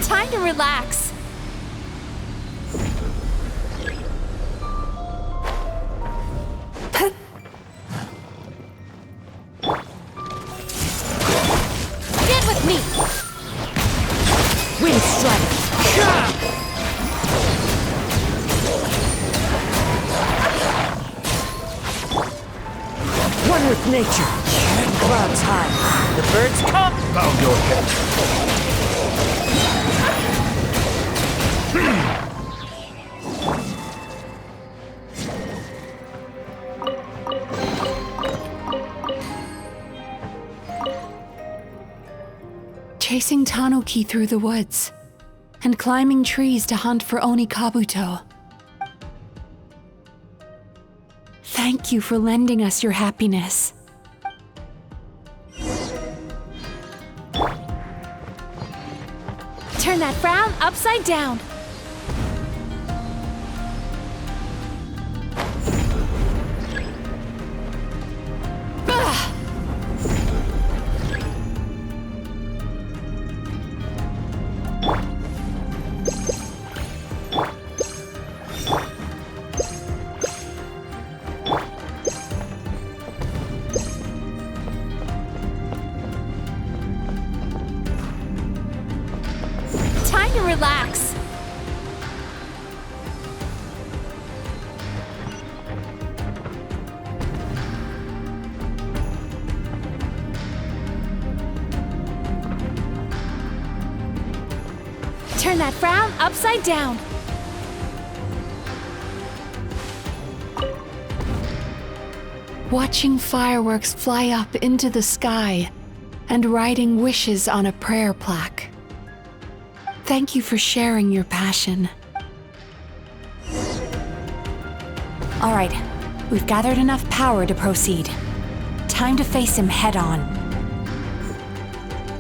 Time to relax. Get with me! Wind strike. One with nature. Clouds high. The birds come. Bow your head. Chasing Tanuki through the woods, and climbing trees to hunt for Oni Kabuto. Thank you for lending us your happiness. Turn that frown upside down. Time to relax. Turn that frown upside down. Watching fireworks fly up into the sky and writing wishes on a prayer plaque. Thank you for sharing your passion. All right, we've gathered enough power to proceed. Time to face him head on.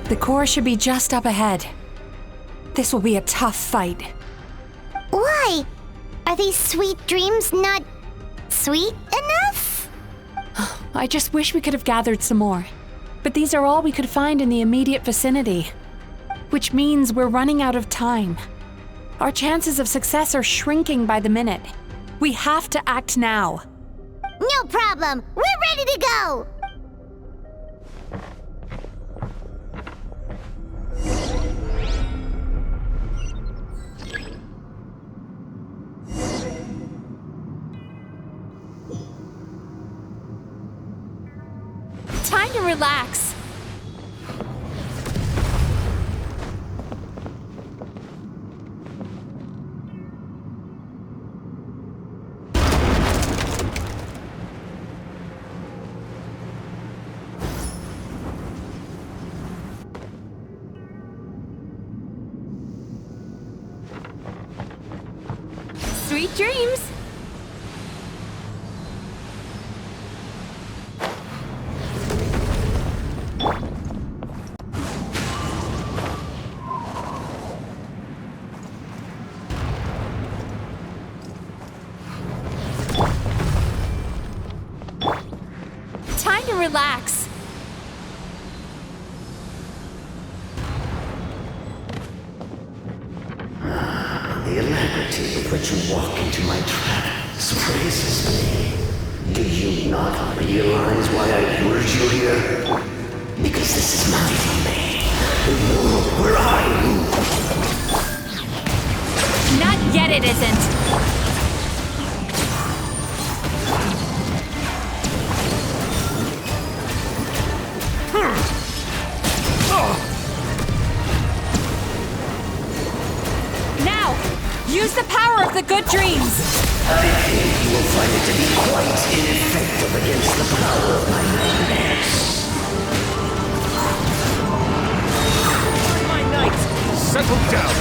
The core should be just up ahead. This will be a tough fight. Why? Are these sweet dreams not sweet enough? I just wish we could have gathered some more. But these are all we could find in the immediate vicinity. Which means we're running out of time. Our chances of success are shrinking by the minute. We have to act now. No problem. We're ready to go. Time to relax. Sweet dreams! Time to relax. The alacrity with which you walk into my trap surprises me. Do you not realize why I lured you here? Because this is my domain. The world where I rule. Not yet, it isn't. Now, use the power of the good dreams. I think you will find it to be quite ineffective against the power of my nightmares. My knight! Settle down!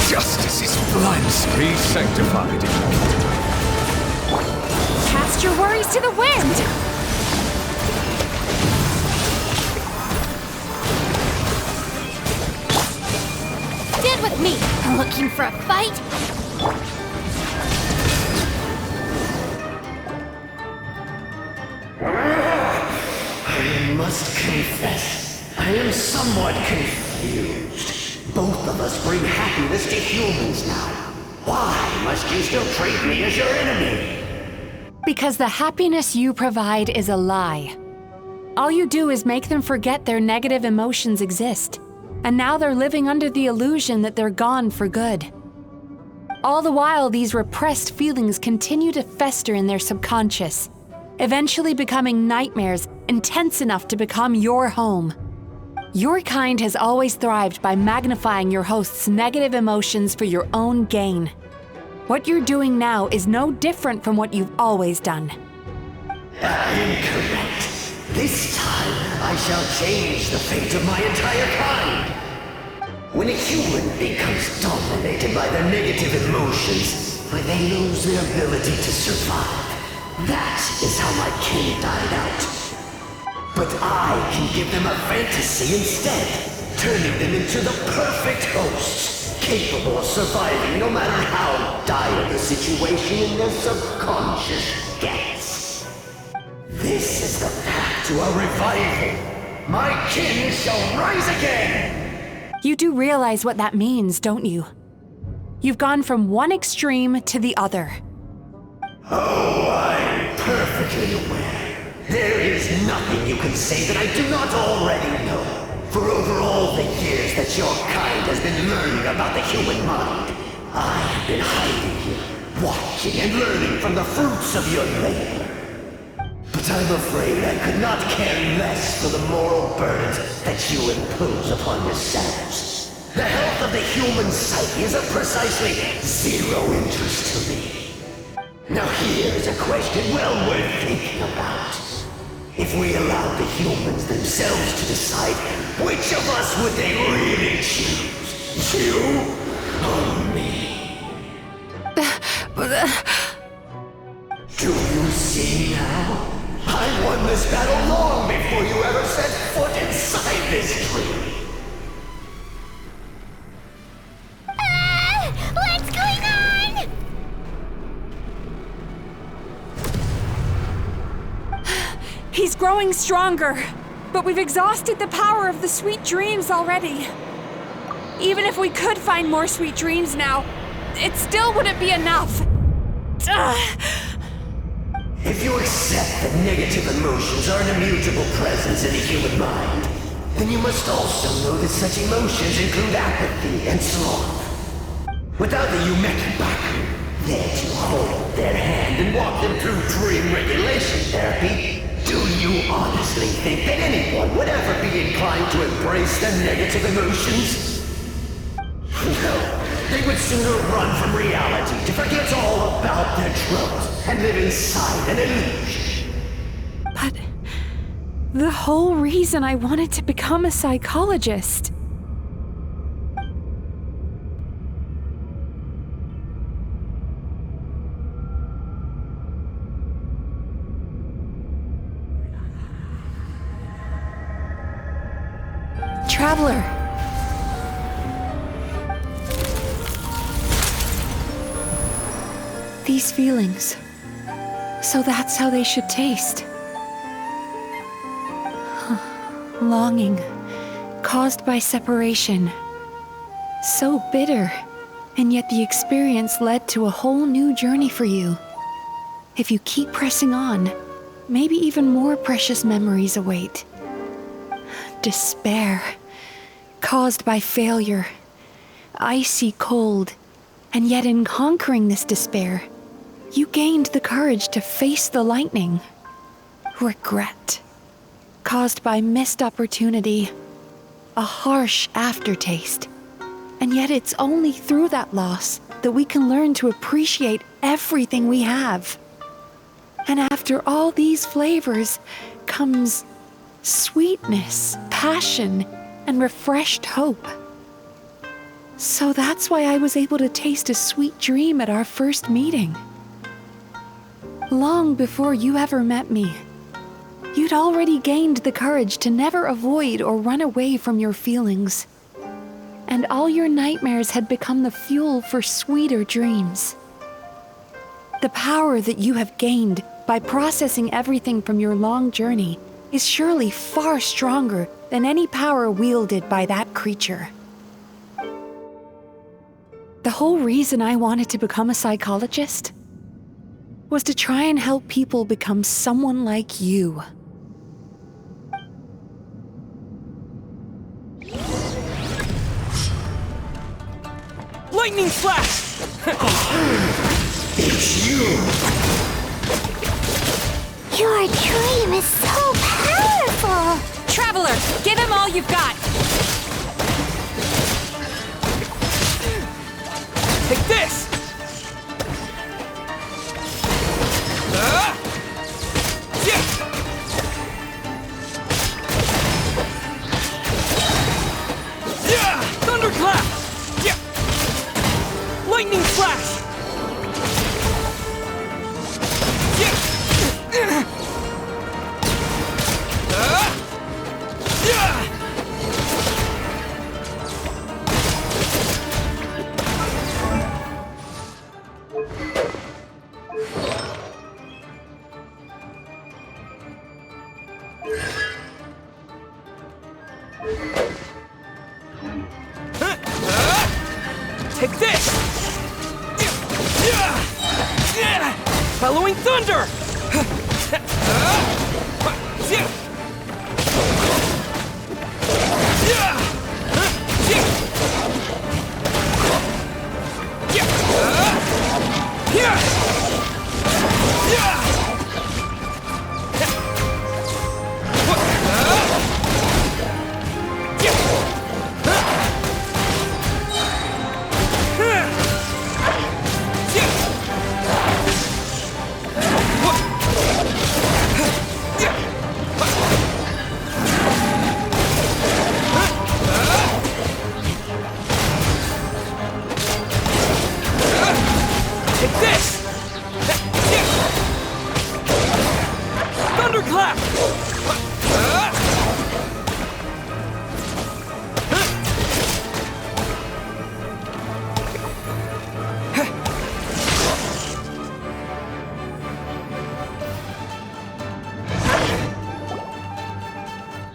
Justice is blind. Be sanctified. Cast your worries to the wind. Stand with me. Looking for a fight? I must confess, I am somewhat confused. Both of us bring happiness to humans now. Why must you still treat me as your enemy? Because the happiness you provide is a lie. All you do is make them forget their negative emotions exist. And now they're living under the illusion that they're gone for good. All the while, these repressed feelings continue to fester in their subconscious. eventually becoming nightmares intense enough to become your home. Your kind has always thrived by magnifying your host's negative emotions for your own gain. What you're doing now is no different from what you've always done. Incorrect. This time, I shall change the fate of my entire kind. When a human becomes dominated by their negative emotions, they lose their ability to survive. That is how my kin died out. But I can give them a fantasy instead, turning them into the perfect hosts, capable of surviving no matter how dire the situation in their subconscious gets. This is the path to a revival. My kin shall rise again! You do realize what that means, don't you? You've gone from one extreme to the other. Oh, I'm perfectly aware. There is nothing you can say that I do not already know. For over all the years that your kind has been learning about the human mind, I have been hiding here, watching and learning from the fruits of your labor. But I'm afraid I could not care less for the moral burdens that you impose upon yourselves. The health of the human psyche is of precisely zero interest to me. Now here's a question well worth thinking about. If we allowed the humans themselves to decide, which of us would they really choose? You or me? Do you see now? I won this battle long before you ever set foot inside this tree. What's going on? He's growing stronger, but we've exhausted the power of the sweet dreams already. Even if we could find more sweet dreams now, it still wouldn't be enough. If you accept that negative emotions are an immutable presence in the human mind, then you must also know that such emotions include apathy and sloth. Without the Baku there to hold their hand and walk them through dream regulation therapy, do you honestly think that anyone would ever be inclined to embrace their negative emotions? No, they would sooner run from reality to forget all about their troubles and live inside an illusion. But the whole reason I wanted to become a psychologist. Traveler. These feelings. So that's how they should taste. Longing, caused by separation. So bitter, and yet the experience led to a whole new journey for you. If you keep pressing on, maybe even more precious memories await. Despair, caused by failure. Icy cold, and yet in conquering this despair, you gained the courage to face the lightning. Regret, caused by missed opportunity, a harsh aftertaste. And yet it's only through that loss that we can learn to appreciate everything we have. And after all these flavors comes sweetness, passion, and refreshed hope. So that's why I was able to taste a sweet dream at our first meeting. Long before you ever met me, you'd already gained the courage to never avoid or run away from your feelings. And all your nightmares had become the fuel for sweeter dreams. The power that you have gained by processing everything from your long journey is surely far stronger than any power wielded by that creature. The whole reason I wanted to become a psychologist was to try and help people become someone like you. Lightning flash! It's you! You Our dream is so powerful! Traveler, give him all you've got! Take this! Thunderclap! Lightning flash! Take this! Bellowing thunder!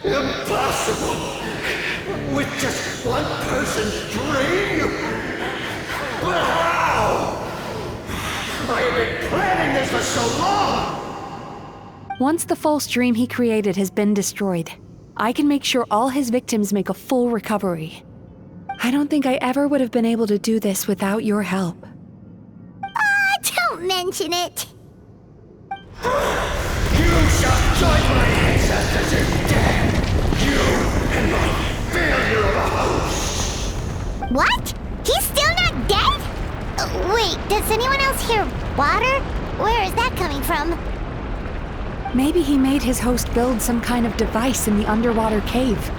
Impossible! With just one person's dream? But how? I have been planning this for so long! Once the false dream he created has been destroyed, I can make sure all his victims make a full recovery. I don't think I ever would have been able to do this without your help. Don't mention it! You shall join my ancestors in death! You and my failure of a host! What? He's still not dead? Wait, does anyone else hear water? Where is that coming from? Maybe he made his host build some kind of device in the underwater cave.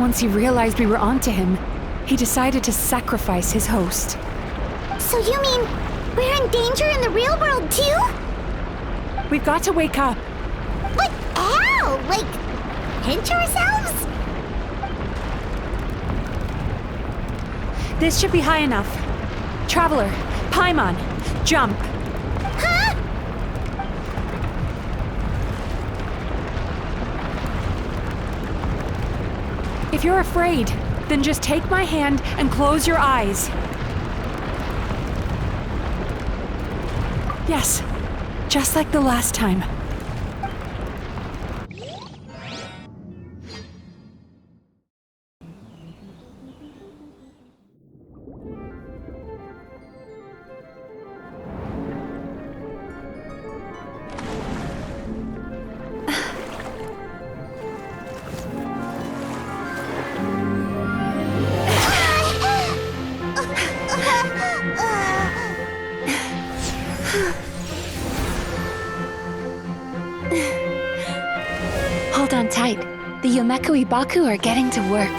Once he realized we were onto him, he decided to sacrifice his host. So you mean we're in danger in the real world too? We've got to wake up. But how? Like, pinch ourselves? This should be high enough. Traveler, Paimon, jump. Huh? If you're afraid, then just take my hand and close your eyes. Yes, just like the last time. Hold on tight. The Yomeku Ibaku are getting to work.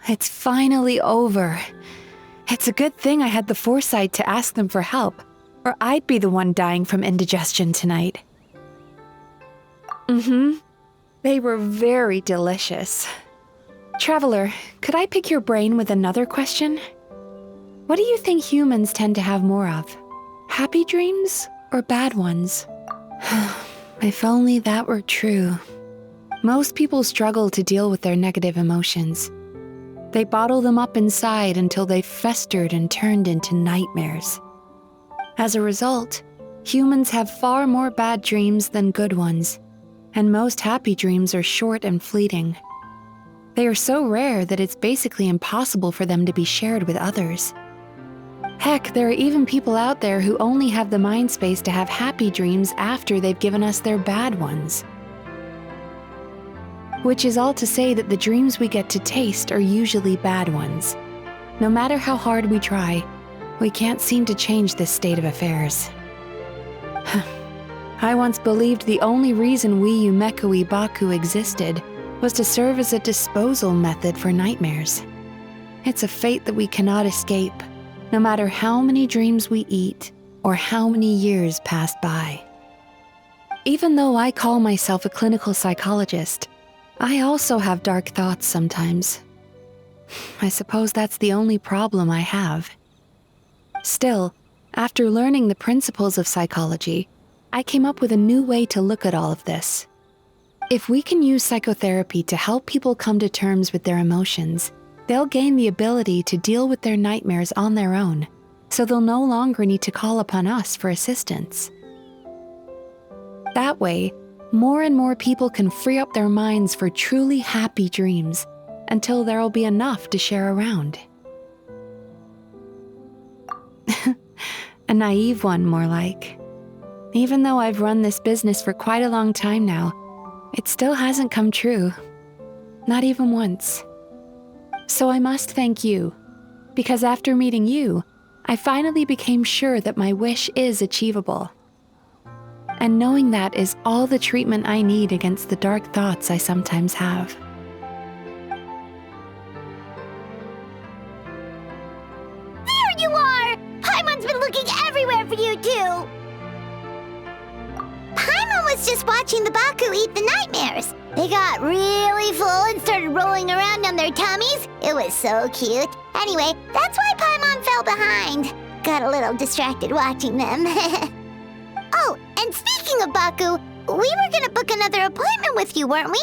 It's finally over. It's a good thing I had the foresight to ask them for help, or I'd be the one dying from indigestion tonight. They were very delicious. Traveler, could I pick your brain with another question? What do you think humans tend to have more of? Happy dreams or bad ones? If only that were true. Most people struggle to deal with their negative emotions. They bottle them up inside until they festered and turned into nightmares. As a result, humans have far more bad dreams than good ones, and most happy dreams are short and fleeting. They are so rare that it's basically impossible for them to be shared with others. Heck, there are even people out there who only have the mind space to have happy dreams after they've given us their bad ones. Which is all to say that the dreams we get to taste are usually bad ones. No matter how hard we try, we can't seem to change this state of affairs. I once believed the only reason we Yumeko Ibaku existed was to serve as a disposal method for nightmares. It's a fate that we cannot escape, no matter how many dreams we eat or how many years pass by. Even though I call myself a clinical psychologist, I also have dark thoughts sometimes. I suppose that's the only problem I have. Still, after learning the principles of psychology, I came up with a new way to look at all of this. If we can use psychotherapy to help people come to terms with their emotions, they'll gain the ability to deal with their nightmares on their own, so they'll no longer need to call upon us for assistance. That way, more and more people can free up their minds for truly happy dreams until there'll be enough to share around. A naive one, more like. Even though I've run this business for quite a long time now, it still hasn't come true. Not even once. So I must thank you, because after meeting you, I finally became sure that my wish is achievable. And knowing that is all the treatment I need against the dark thoughts I sometimes have. There you are! Paimon's been looking everywhere for you, too! Paimon was just watching the Baku eat the nightmares. They got really full and started rolling around on their tummies. It was so cute. Anyway, that's why Paimon fell behind. Got a little distracted watching them. Oh, and speaking of Baku, we were gonna book another appointment with you, weren't we?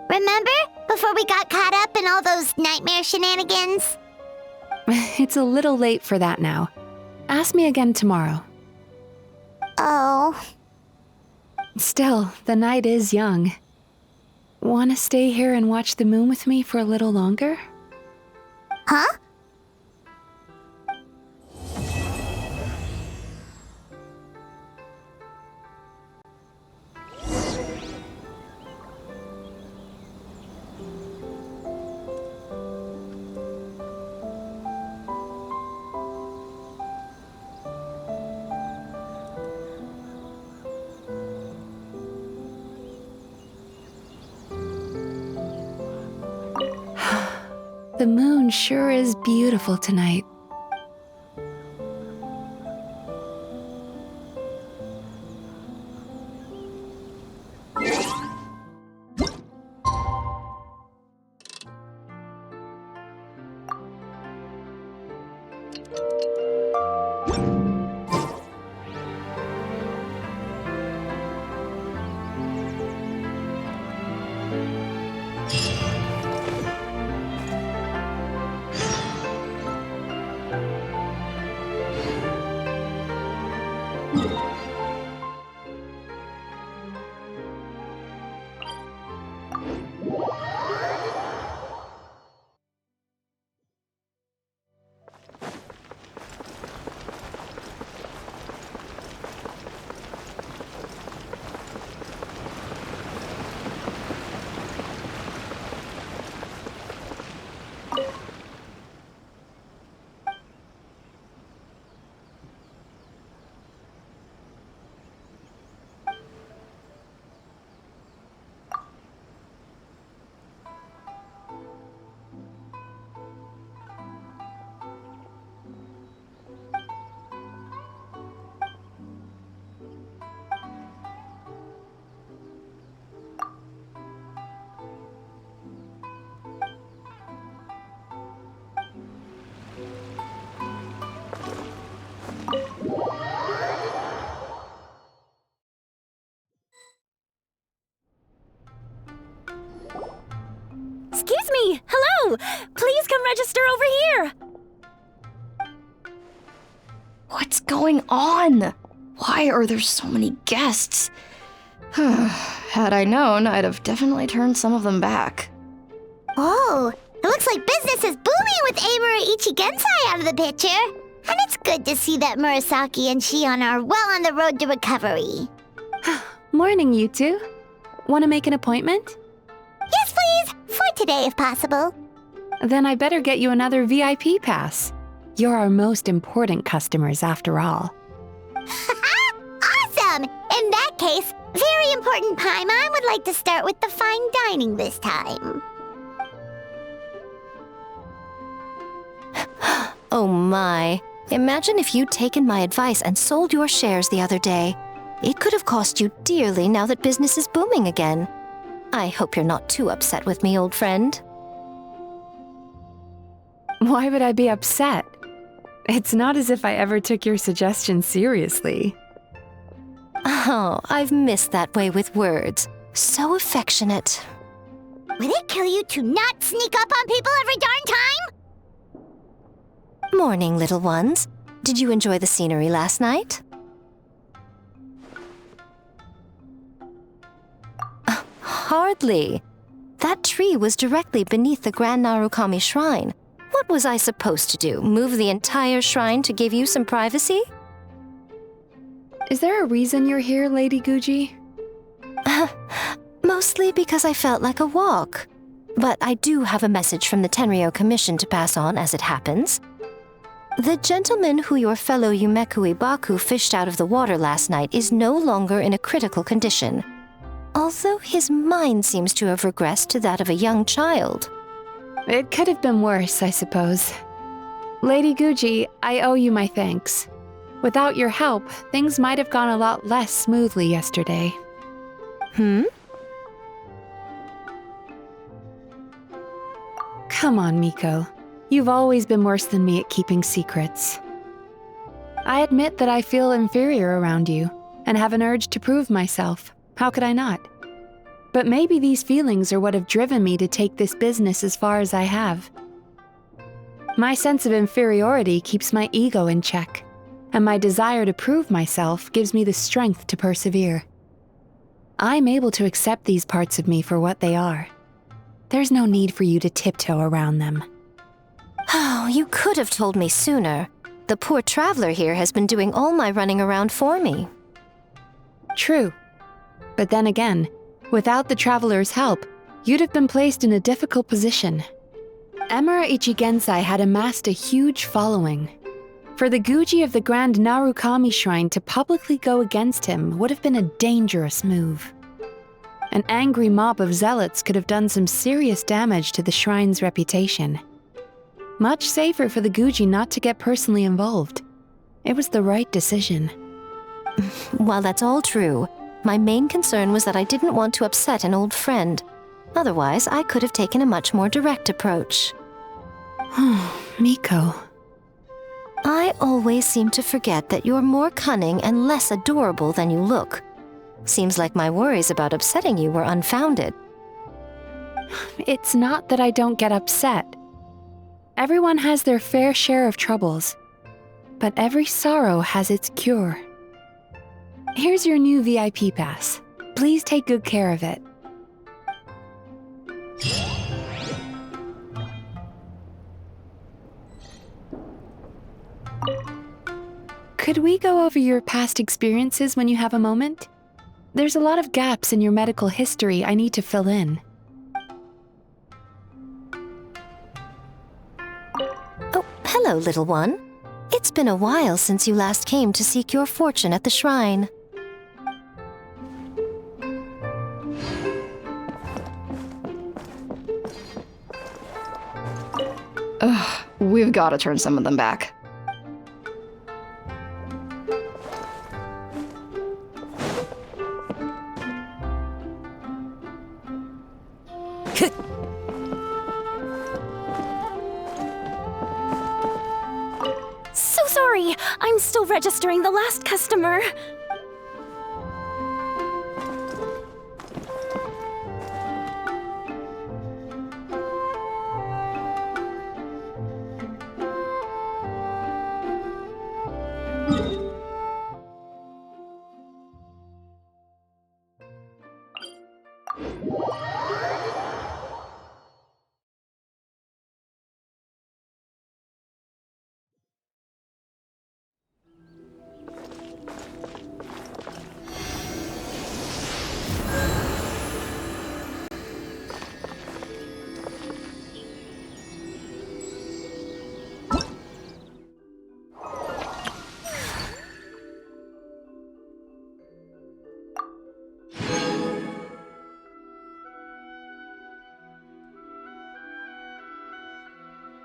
Remember? Before we got caught up in all those nightmare shenanigans? It's a little late for that now. Ask me again tomorrow. Oh. Still, the night is young. Wanna stay here and watch the moon with me for a little longer? Huh? The moon sure is beautiful tonight. Hey, hello! Please come register over here! What's going on? Why are there so many guests? Had I known, I'd have definitely turned some of them back. Oh, it looks like business is booming with Amura Ichigensai out of the picture. And it's good to see that Murasaki and Shion are well on the road to recovery. Morning, you two. Want to make an appointment? Yes, please. For today, if possible. Then I better get you another VIP pass. You're our most important customers, after all. Awesome! In that case, very important Paimon would like to start with the fine dining this time. Oh my. Imagine if you'd taken my advice and sold your shares the other day. It could have cost you dearly now that business is booming again. I hope you're not too upset with me, old friend. Why would I be upset? It's not as if I ever took your suggestion seriously. Oh, I've missed that way with words. So affectionate. Would it kill you to not sneak up on people every darn time? Morning, little ones. Did you enjoy the scenery last night? Hardly. That tree was directly beneath the Grand Narukami Shrine. What was I supposed to do? Move the entire shrine to give you some privacy? Is there a reason you're here, Lady Guji? Mostly because I felt like a walk. But I do have a message from the Tenryo Commission to pass on as it happens. The gentleman who your fellow Yumeku Ibaku fished out of the water last night is no longer in a critical condition, although his mind seems to have regressed to that of a young child. It could have been worse, I suppose. Lady Guji, I owe you my thanks. Without your help, things might have gone a lot less smoothly yesterday. Come on, Miko. You've always been worse than me at keeping secrets. I admit that I feel inferior around you, and have an urge to prove myself. How could I not? But maybe these feelings are what have driven me to take this business as far as I have. My sense of inferiority keeps my ego in check, and my desire to prove myself gives me the strength to persevere. I'm able to accept these parts of me for what they are. There's no need for you to tiptoe around them. Oh, you could have told me sooner. The poor traveler here has been doing all my running around for me. True. But then again, without the traveler's help, you'd have been placed in a difficult position. Emura Ichigensai had amassed a huge following. For the Guji of the Grand Narukami Shrine to publicly go against him would have been a dangerous move. An angry mob of zealots could have done some serious damage to the shrine's reputation. Much safer for the Guji not to get personally involved. It was the right decision. While that's all true, my main concern was that I didn't want to upset an old friend. Otherwise, I could have taken a much more direct approach. Miko. I always seem to forget that you're more cunning and less adorable than you look. Seems like my worries about upsetting you were unfounded. It's not that I don't get upset. Everyone has their fair share of troubles, but every sorrow has its cure. Here's your new VIP pass. Please take good care of it. Could we go over your past experiences when you have a moment? There's a lot of gaps in your medical history I need to fill in. Oh, hello, little one. It's been a while since you last came to seek your fortune at the shrine. Ugh, we've got to turn some of them back. So sorry, I'm still registering the last customer.